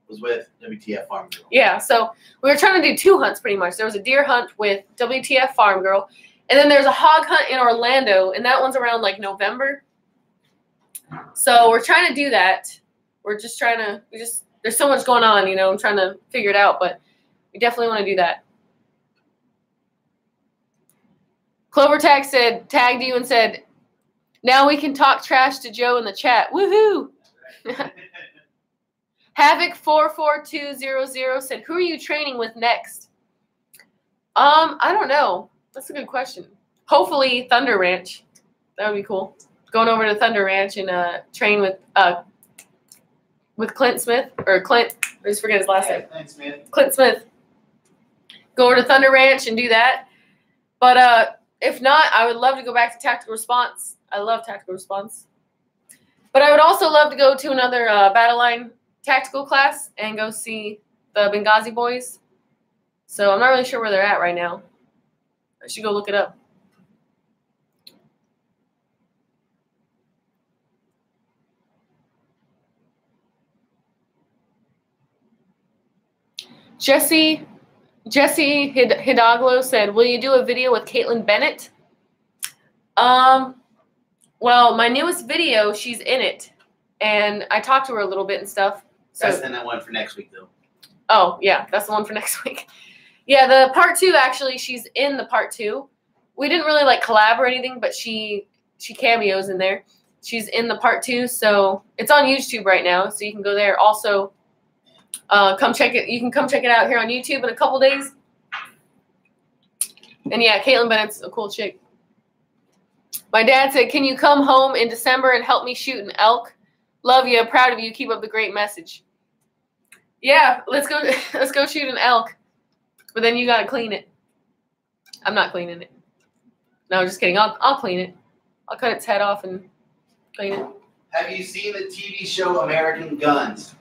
Was with WTF Farm Girl. Yeah, so we were trying to do 2 hunts pretty much. There was a deer hunt with WTF Farm Girl, And then there's a hog hunt in Orlando, and that one's around like November. So we're trying to do that. We're just trying to, there's so much going on, you know, I'm trying to figure it out, but we definitely want to do that. Clover Tag tagged you and said, now we can talk trash to Joe in the chat. Woohoo! Havoc44200 said, who are you training with next? I don't know. That's a good question. Hopefully Thunder Ranch. That would be cool. Going over to Thunder Ranch and train with Clint Smith or Clint. I just forget his last name. Clint Smith. Clint Smith. Go over to Thunder Ranch and do that. But if not, I would love to go back to Tactical Response. I love Tactical Response. But I would also love to go to another Battle Line Tactical class and go see the Benghazi boys. So I'm not really sure where they're at right now. I should go look it up. Jesse Hidalgo said, will you do a video with Caitlin Bennett? Well, my newest video, she's in it. And I talked to her a little bit and stuff. So, that's the one for next week, though. Oh, yeah, that's the one for next week. Yeah, the part 2, actually, she's in the part 2. We didn't really, like, collab or anything, but she cameos in there. She's in the part 2, so it's on YouTube right now, so you can go there. Also, come check it. You can come check it out here on YouTube in a couple days. And, yeah, Caitlin Bennett's a cool chick. My dad said, can you come home in December and help me shoot an elk? Love you. Proud of you. Keep up the great message. Yeah, let's go shoot an elk. But then you gotta clean it. I'm not cleaning it. No, just kidding. I'll clean it. I'll cut its head off and clean it. Have you seen the TV show American Guns?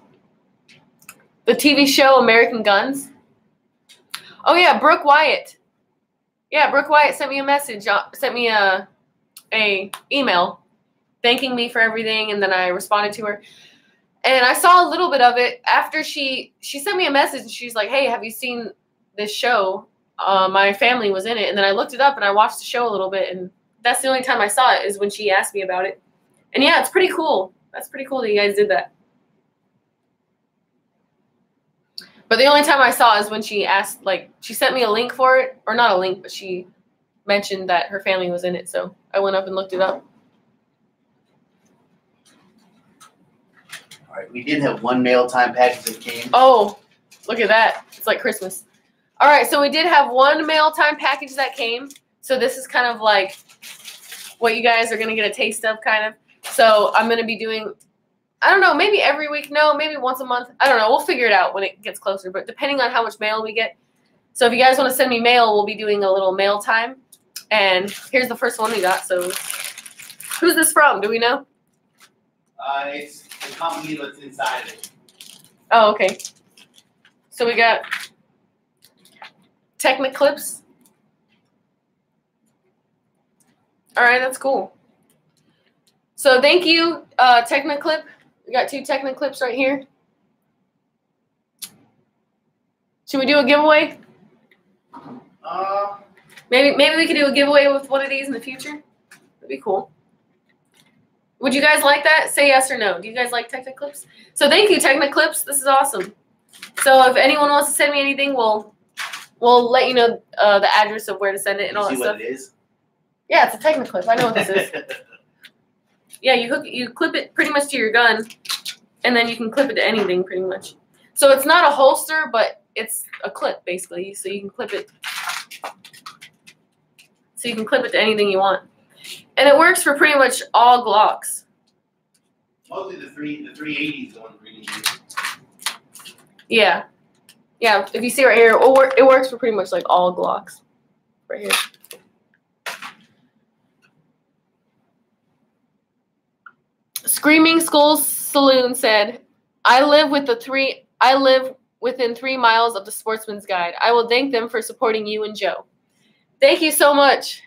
The TV show American Guns? Oh yeah, Brooke Wyatt. Yeah, Brooke Wyatt sent me a message. Sent me a email thanking me for everything, and then I responded to her. And I saw a little bit of it after she sent me a message, and she's like, hey, have you seen this show? My family was in it. And then I looked it up and I watched the show a little bit, and that's the only time I saw it is when she asked me about it. And yeah, it's pretty cool. That's pretty cool that you guys did that. But the only time I saw is when she asked, like, she sent me a link for it, or not a link, but she mentioned that her family was in it. So I went up and looked it up. All right, we did have one mail time package that came. Oh, look at that. It's like Christmas. All right, so we did have one mail time package that came. So this is kind of like what you guys are going to get a taste of, kind of. So I'm going to be doing, I don't know, maybe every week. No, maybe once a month. I don't know. We'll figure it out when it gets closer. But depending on how much mail we get. So if you guys want to send me mail, we'll be doing a little mail time. And here's the first one we got. So who's this from? Do we know? It's the company that's inside of it. Oh, okay. So we got Techniclips. All right, that's cool. So thank you, Techniclip. We got 2 Techniclips right here. Should we do a giveaway? Maybe we could do a giveaway with one of these in the future. That'd be cool. Would you guys like that? Say yes or no. Do you guys like Techniclips? So thank you, Techniclips. This is awesome. So if anyone wants to send me anything, we'll let you know the address of where to send it and all that stuff. See what it is? Yeah, it's a Techniclip. I know what this is. Yeah, you clip it pretty much to your gun, and then you can clip it to anything pretty much. So it's not a holster, but it's a clip basically. So you can clip it. So you can clip it to anything you want. And it works for pretty much all Glocks. Mostly the 380s one really use. Yeah. Yeah, if you see right here, it works for pretty much like all Glocks. Right here. Screaming Skulls Saloon said, I live within 3 miles of the Sportsman's Guide. I will thank them for supporting you and Joe. Thank you so much.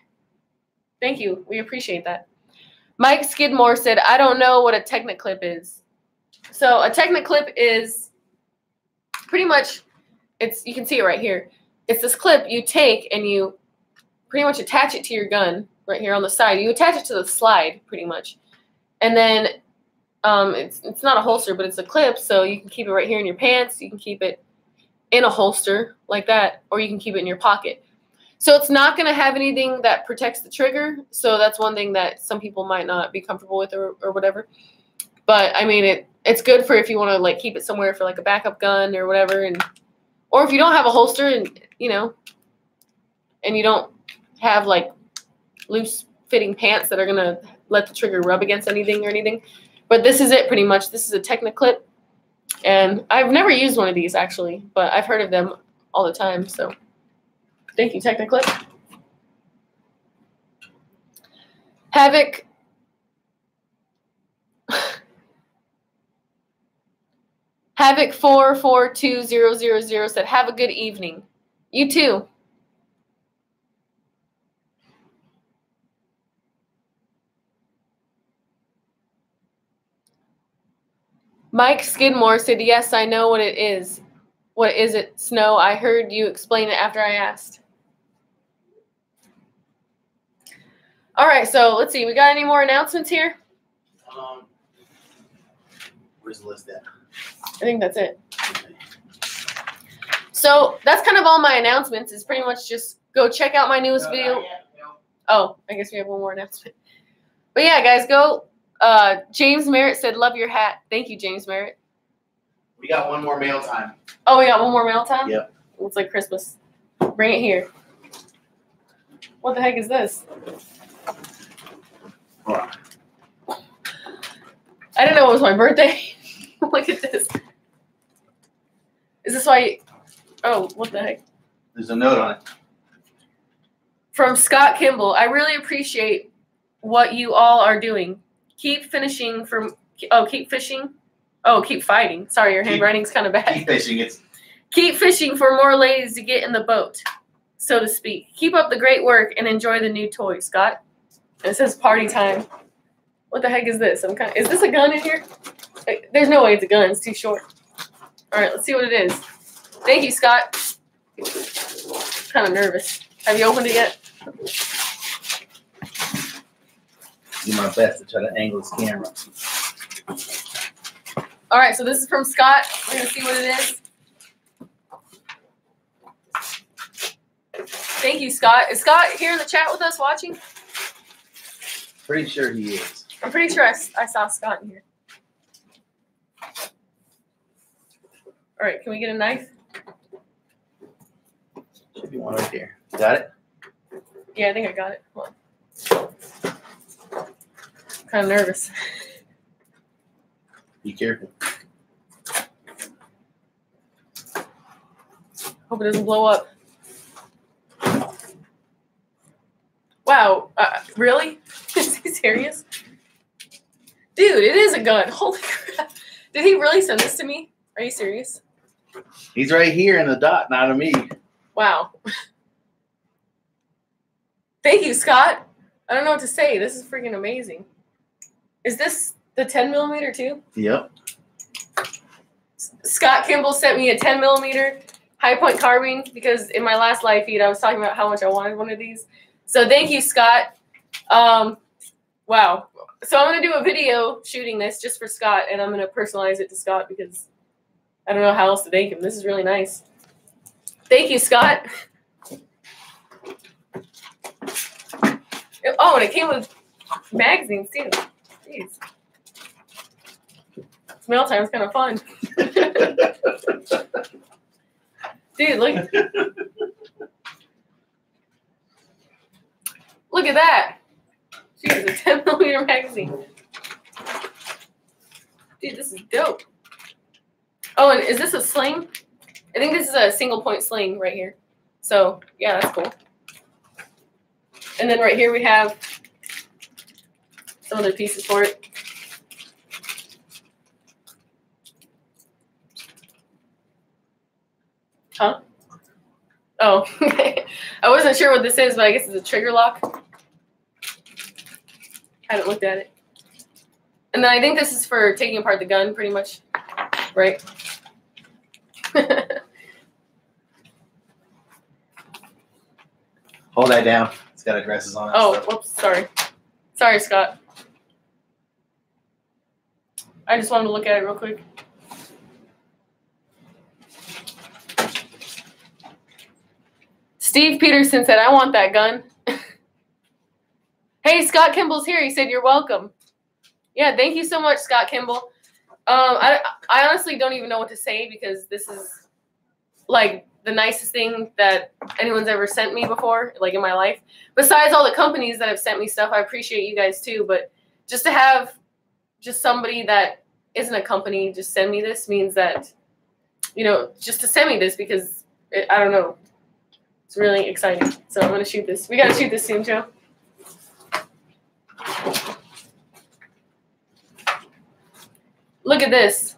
Thank you. We appreciate that. Mike Skidmore said, I don't know what a Techniclip is. So a Techniclip is pretty much, you can see it right here. It's this clip you take and you pretty much attach it to your gun right here on the side. You attach it to the slide pretty much. And then it's not a holster, but it's a clip, so you can keep it right here in your pants. You can keep it in a holster like that, or you can keep it in your pocket. So it's not going to have anything that protects the trigger. So that's one thing that some people might not be comfortable with or whatever. But I mean, it's good for if you want to like keep it somewhere for like a backup gun or whatever, and or if you don't have a holster and you know, and you don't have like loose fitting pants that are gonna let the trigger rub against anything or anything. But this is it pretty much. This is a Techniclip, and I've never used one of these actually, but I've heard of them all the time. So thank you, Techniclip. Havoc. Havoc 442000 said, "Have a good evening." You too. Mike Skidmore said, "Yes, I know what it is." What is it, Snow? I heard you explain it after I asked. All right, so let's see. We got any more announcements here? Where's the list at? I think that's it. So that's kind of all my announcements. Is pretty much just go check out my newest video. Oh, I guess we have one more announcement. But yeah, guys, go. James Merritt said, "Love your hat." Thank you, James Merritt. We got one more mail time. Oh, we got one more mail time? Yep. Looks like Christmas. Bring it here. What the heck is this? Hold on. I didn't know it was my birthday. Look at this. Is this why? Oh, what the heck? There's a note on it. From Scott Kimball, "I really appreciate what you all are doing. Keep finishing from. Oh, keep fishing. Oh, keep fighting. Sorry, your handwriting's kind of bad. Keep fishing. Keep fishing for more ladies to get in the boat, so to speak. Keep up the great work and enjoy the new toy, Scott." And it says party time. What the heck is this? Is this a gun in here? There's no way it's a gun. It's too short. All right, let's see what it is. Thank you, Scott. Kind of nervous. Have you opened it yet? Do my best to try to angle this camera. All right, so this is from Scott. We're going to see what it is. Thank you, Scott. Is Scott here in the chat with us watching? Pretty sure he is. I'm pretty sure I saw Scott in here. All right, can we get a knife? Should be one right there. Got it? Yeah, I think I got it. Hold on. I'm kind of nervous. Be careful. Hope it doesn't blow up. Wow, really? Is he serious? Dude, it is a gun. Holy crap. Did he really send this to me? Are you serious? He's right here in the dot, not on me. Wow. Thank you, Scott. I don't know what to say. This is freaking amazing. Is this the 10 millimeter too? Yep. Scott Kimball sent me a 10 millimeter high point carbine because in my last live feed I was talking about how much I wanted one of these. So thank you, Scott. Wow. So I'm going to do a video shooting this just for Scott, and I'm going to personalize it to Scott because I don't know how else to thank him. This is really nice. Thank you, Scott. Oh, and it came with magazines too. Jeez. Mail time is kind of fun. Dude, look. Look at that. Jeez, a 10 millimeter magazine. Dude, this is dope. Oh, and is this a sling? I think this is a single point sling right here. So, yeah, that's cool. And then right here we have some other pieces for it. Huh? Oh, I wasn't sure what this is, but I guess it's a trigger lock. I haven't looked at it. And then I think this is for taking apart the gun, pretty much, right? Hold that down. It's got addresses on it. Oh, whoops. Sorry. Sorry, Scott. I just wanted to look at it real quick. Steve Peterson said, I want that gun. Hey, Scott Kimball's here. He said, you're welcome. Yeah, thank you so much, Scott Kimball. I honestly don't even know what to say because this is like the nicest thing that anyone's ever sent me before, like in my life. Besides all the companies that have sent me stuff, I appreciate you guys too. But just to have just somebody that isn't a company just send me this means that, you know, just to send me this because I don't know. It's really exciting. So I'm going to shoot this. We got to shoot this soon, Joe. Look at this.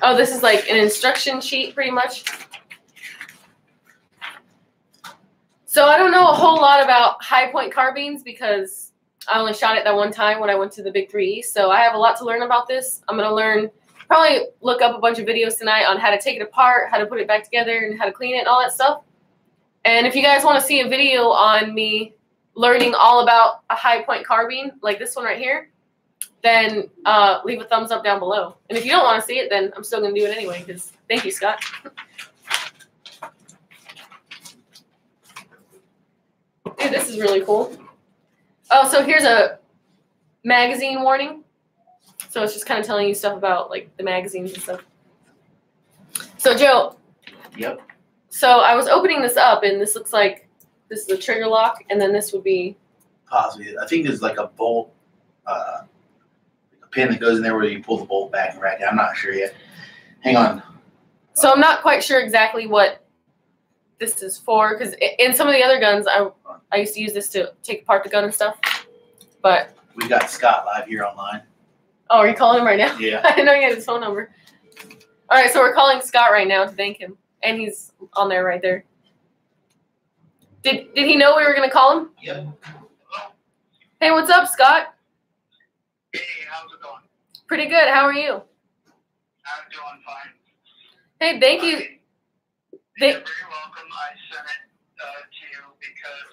Oh, this is like an instruction sheet pretty much. So I don't know a whole lot about high point carbines because I only shot it that one time when I went to the Big 3 East. So I have a lot to learn about this. I'm going to learn, probably look up a bunch of videos tonight on how to take it apart, how to put it back together, and how to clean it and all that stuff. And if you guys want to see a video on me learning all about a high point carbine, like this one right here, then leave a thumbs up down below. And if you don't want to see it, then I'm still going to do it anyway, because thank you, Scott. Dude, this is really cool. Oh, so here's a magazine warning. So it's just kind of telling you stuff about, like, the magazines and stuff. So, Joe. Yep. So I was opening this up, and this looks like this is a trigger lock, and then this would be... Possibly. I think there's like a bolt, a pin that goes in there where you pull the bolt back and right now. I'm not sure yet. Hang on. So I'm not quite sure exactly what this is for, because in some of the other guns, I used to use this to take apart the gun and stuff. But we got Scott live here online. Oh, are you calling him right now? Yeah. I didn't know he had his phone number. All right, so we're calling Scott right now to thank him, and he's on there right there. Did he know we were gonna call him? Yep. Hey, what's up, Scott? Hey, how's it going? Pretty good. How are you? I'm doing fine. Hey, thank you. You're very welcome. I sent it to you because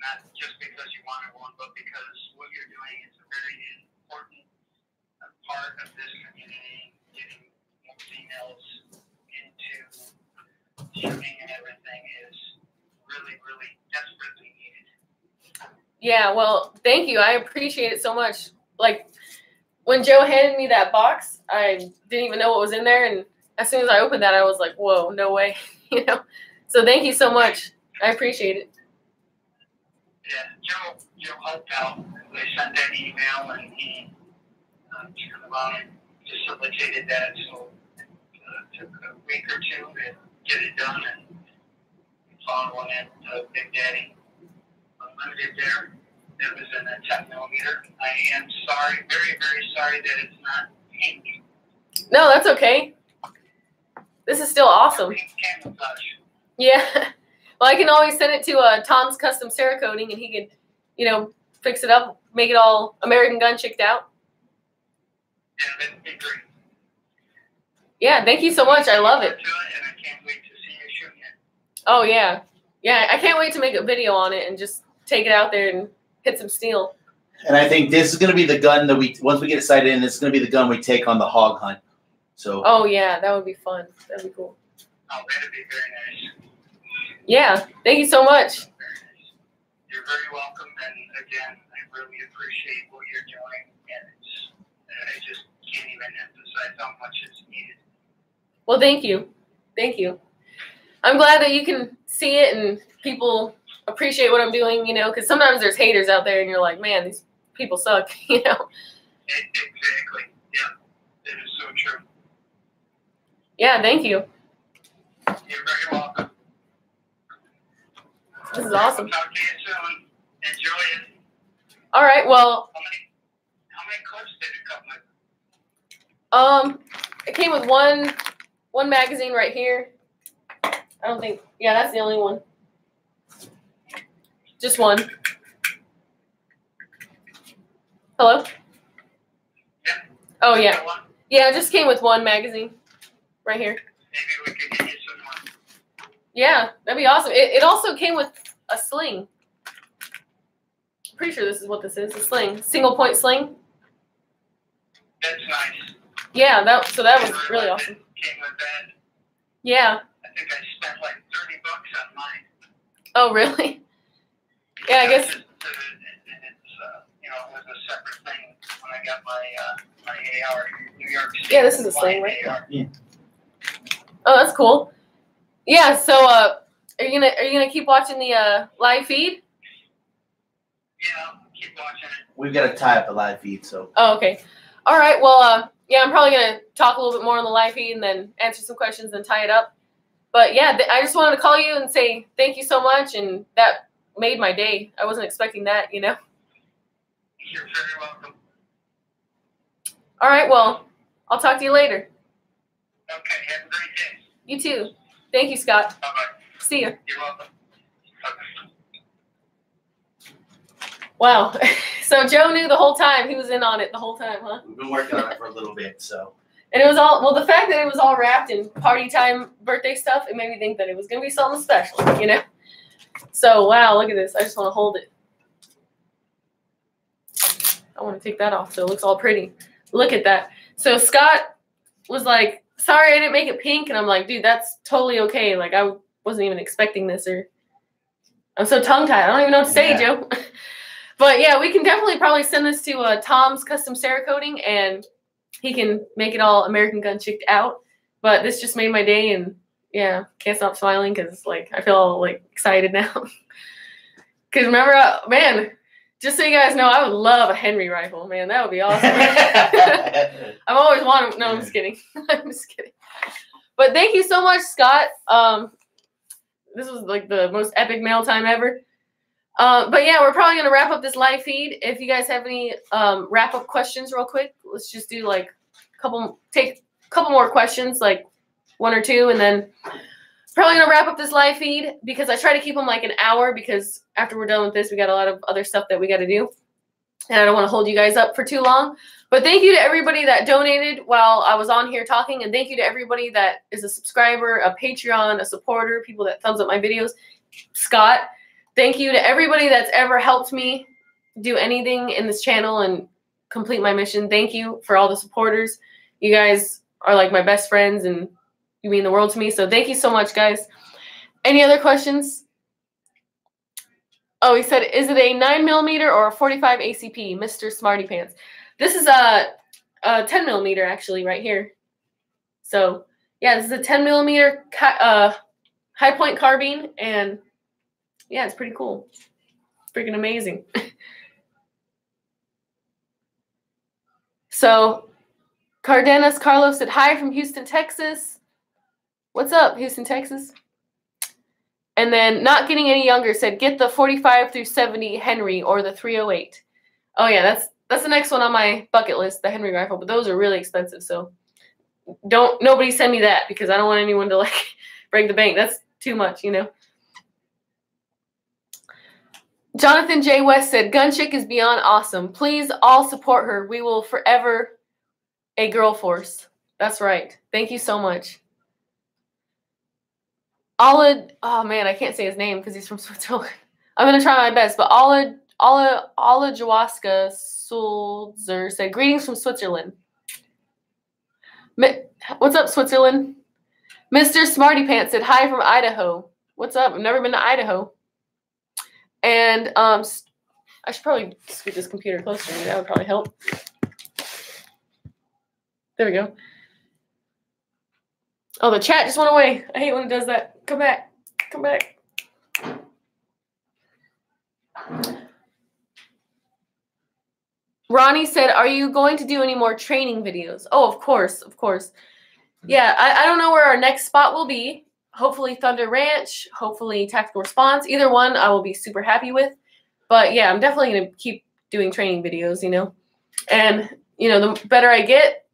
not just because you wanted one, but because what you're doing is a very important part of this community, getting more females into shooting and everything is really, really desperately needed. Yeah, well, thank you. I appreciate it so much. Like, when Joe handed me that box, I didn't even know what was in there, and as soon as I opened that, I was like, whoa, no way, you know? So thank you so much. I appreciate it. Yeah, Joe helped out. They sent that email, and he turned around and facilitated that, so it took a week or two to get it done, and we found one at Big Daddy Unlimited there. That was in a 10mm. I am sorry, very, very sorry that it's not pink. No, that's okay. This is still awesome. Pink camouflage. Yeah. Well, I can always send it to Tom's Custom Cerakoting, and he can, you know, fix it up, make it all American Gun chicked out. Yeah, that'd be great. Yeah, thank you so much. I love it. And I can't wait to see you shooting it. Oh, yeah. Yeah, I can't wait to make a video on it and just take it out there and hit some steel. And I think this is going to be the gun that once we get it sighted in, this is going to be the gun we take on the hog hunt. So. Oh, yeah, that would be fun. That'd be cool. Oh, that'd be very nice. Yeah, thank you so much. You're very welcome, and again, I really appreciate what you're doing, and I just can't even emphasize how much it's needed. Well, thank you. Thank you. I'm glad that you can see it and people appreciate what I'm doing, you know, because sometimes there's haters out there and you're like, man, these people suck, you know. Exactly. Yeah, that is so true. Yeah, thank you. You're very welcome. This is awesome. I'll talk to you soon. Enjoy it. All right, well. How many clips did it come with? It came with one magazine right here. I don't think, yeah, that's the only one. Just one. Hello? Yeah. Oh, yeah. Yeah, it just came with one magazine right here. Maybe we could get you some more. Yeah, that'd be awesome. It also came with a sling. I'm pretty sure this is what this is, a sling. Single point sling. That's nice. Yeah, that was really awesome. Came with that. Yeah. I think I spent like $30 on mine. Oh, really? Yeah, I guess. It's, you know, it was a separate thing when I got my AR New York City. Yeah, this is a sling, right? AR. Yeah. Oh, that's cool. Yeah, so are you gonna keep watching the live feed? Yeah, I'll keep watching it. We've got to tie up the live feed, so. Oh, okay. All right. Well, yeah, I'm probably gonna talk a little bit more on the live feed and then answer some questions and tie it up. But yeah, I just wanted to call you and say thank you so much, and that made my day. I wasn't expecting that, you know. You're very welcome. All right. Well, I'll talk to you later. Okay, have a great day. You too. Thank you, Scott. Bye-bye. See ya. You're welcome. Okay. Wow. So Joe knew the whole time. He was in on it the whole time, huh? We've been working on it for a little bit, so. And it was all, well, the fact that it was all wrapped in party time birthday stuff, it made me think that it was going to be something special, you know? So, wow, look at this. I just want to hold it. I want to take that off so it looks all pretty. Look at that. So Scott was like, sorry I didn't make it pink. And I'm like, dude, that's totally okay. Like, I wasn't even expecting this. Or I'm so tongue-tied. I don't even know what to say, Joe. But, yeah, we can definitely probably send this to Tom's Custom Cerakoting, and he can make it all American Gun chicked out. But this just made my day, and, yeah, can't stop smiling because, like, I feel all, like, excited now. Because remember, man, just so you guys know, I would love a Henry rifle, man. That would be awesome. I've always wanted. No, I'm just kidding. I'm just kidding. But thank you so much, Scott. This was like the most epic mail time ever. But yeah, we're probably gonna wrap up this live feed. If you guys have any wrap up questions, real quick, let's just do like take a couple more questions, like one or two, and then probably gonna wrap up this live feed because I try to keep them like an hour because after we're done with this, we got a lot of other stuff that we got to do, and I don't want to hold you guys up for too long. But thank you to everybody that donated while I was on here talking, and thank you to everybody that is a subscriber, a Patreon, a supporter, people that thumbs up my videos. Scott, thank you to everybody that's ever helped me do anything in this channel and complete my mission. Thank you for all the supporters. You guys are like my best friends, and you mean the world to me. So thank you so much, guys. Any other questions? Oh, he said, is it a 9mm or a 45 ACP, Mr. Smarty Pants? This is a 10mm actually right here. So yeah, this is a 10mm high point carbine, and yeah, it's pretty cool. Freaking amazing. So Cardenas Carlos said hi from Houston, Texas. What's up, Houston, Texas? And then Not Getting Any Younger said, get the 45 through 70 Henry or the 308. Oh yeah, that's the next one on my bucket list, the Henry rifle, but those are really expensive, so nobody send me that because I don't want anyone to like break the bank. That's too much, you know. Jonathan J. West said, Gun Chick is beyond awesome. Please all support her. We will forever a girl force. That's right. Thank you so much. Ola, oh man, I can't say his name because he's from Switzerland. I'm going to try my best, but Ola Jawaska Sulzer said, greetings from Switzerland. What's up, Switzerland? Mr. Smarty Pants said, hi from Idaho. What's up? I've never been to Idaho. And I should probably scoot this computer closer to me. That would probably help. There we go. Oh, the chat just went away. I hate when it does that. Come back. Come back. Ronnie said, are you going to do any more training videos? Oh, of course. Of course. Yeah, I don't know where our next spot will be. Hopefully Thunder Ranch. Hopefully Tactical Response. Either one I will be super happy with. But, yeah, I'm definitely going to keep doing training videos, you know. And, you know, the better I get,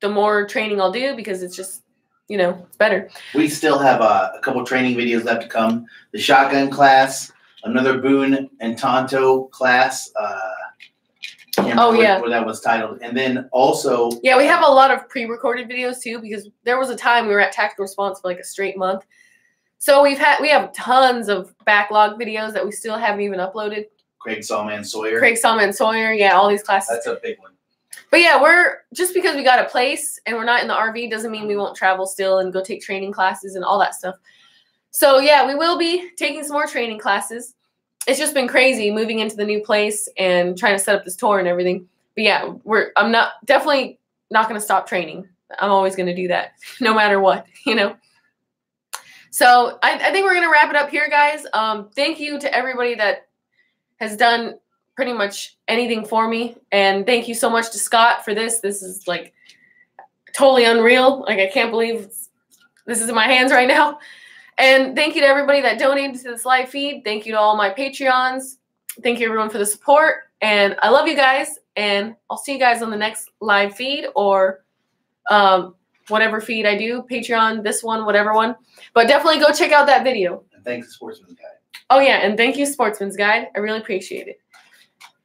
the more training I'll do because it's just, you know, it's better. We still have a couple training videos left to come. The shotgun class, another Boone and Tonto class. Oh, yeah. Where that was titled. And then also. Yeah, we have a lot of pre-recorded videos, too, because there was a time we were at Tactical Response for like a straight month. So we have tons of backlog videos that we still haven't even uploaded. Craig Sawman Sawyer. Craig Sawman Sawyer, yeah, all these classes. That's a big one. But yeah, we're just because we got a place and we're not in the RV doesn't mean we won't travel still and go take training classes and all that stuff. So yeah, we will be taking some more training classes. It's just been crazy moving into the new place and trying to set up this tour and everything. But yeah, I'm definitely not going to stop training. I'm always going to do that no matter what, you know. So I think we're going to wrap it up here, guys. Thank you to everybody that has done pretty much anything for me. And thank you so much to Scott for this. This is like totally unreal. Like I can't believe this is in my hands right now. And thank you to everybody that donated to this live feed. Thank you to all my Patreons. Thank you everyone for the support. And I love you guys. And I'll see you guys on the next live feed or whatever feed I do. Patreon, this one, whatever one. But definitely go check out that video. And thanks to Sportsman's Guide. Oh, yeah. And thank you, Sportsman's Guide. I really appreciate it.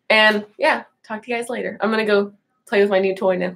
And, yeah, talk to you guys later. I'm going to go play with my new toy now.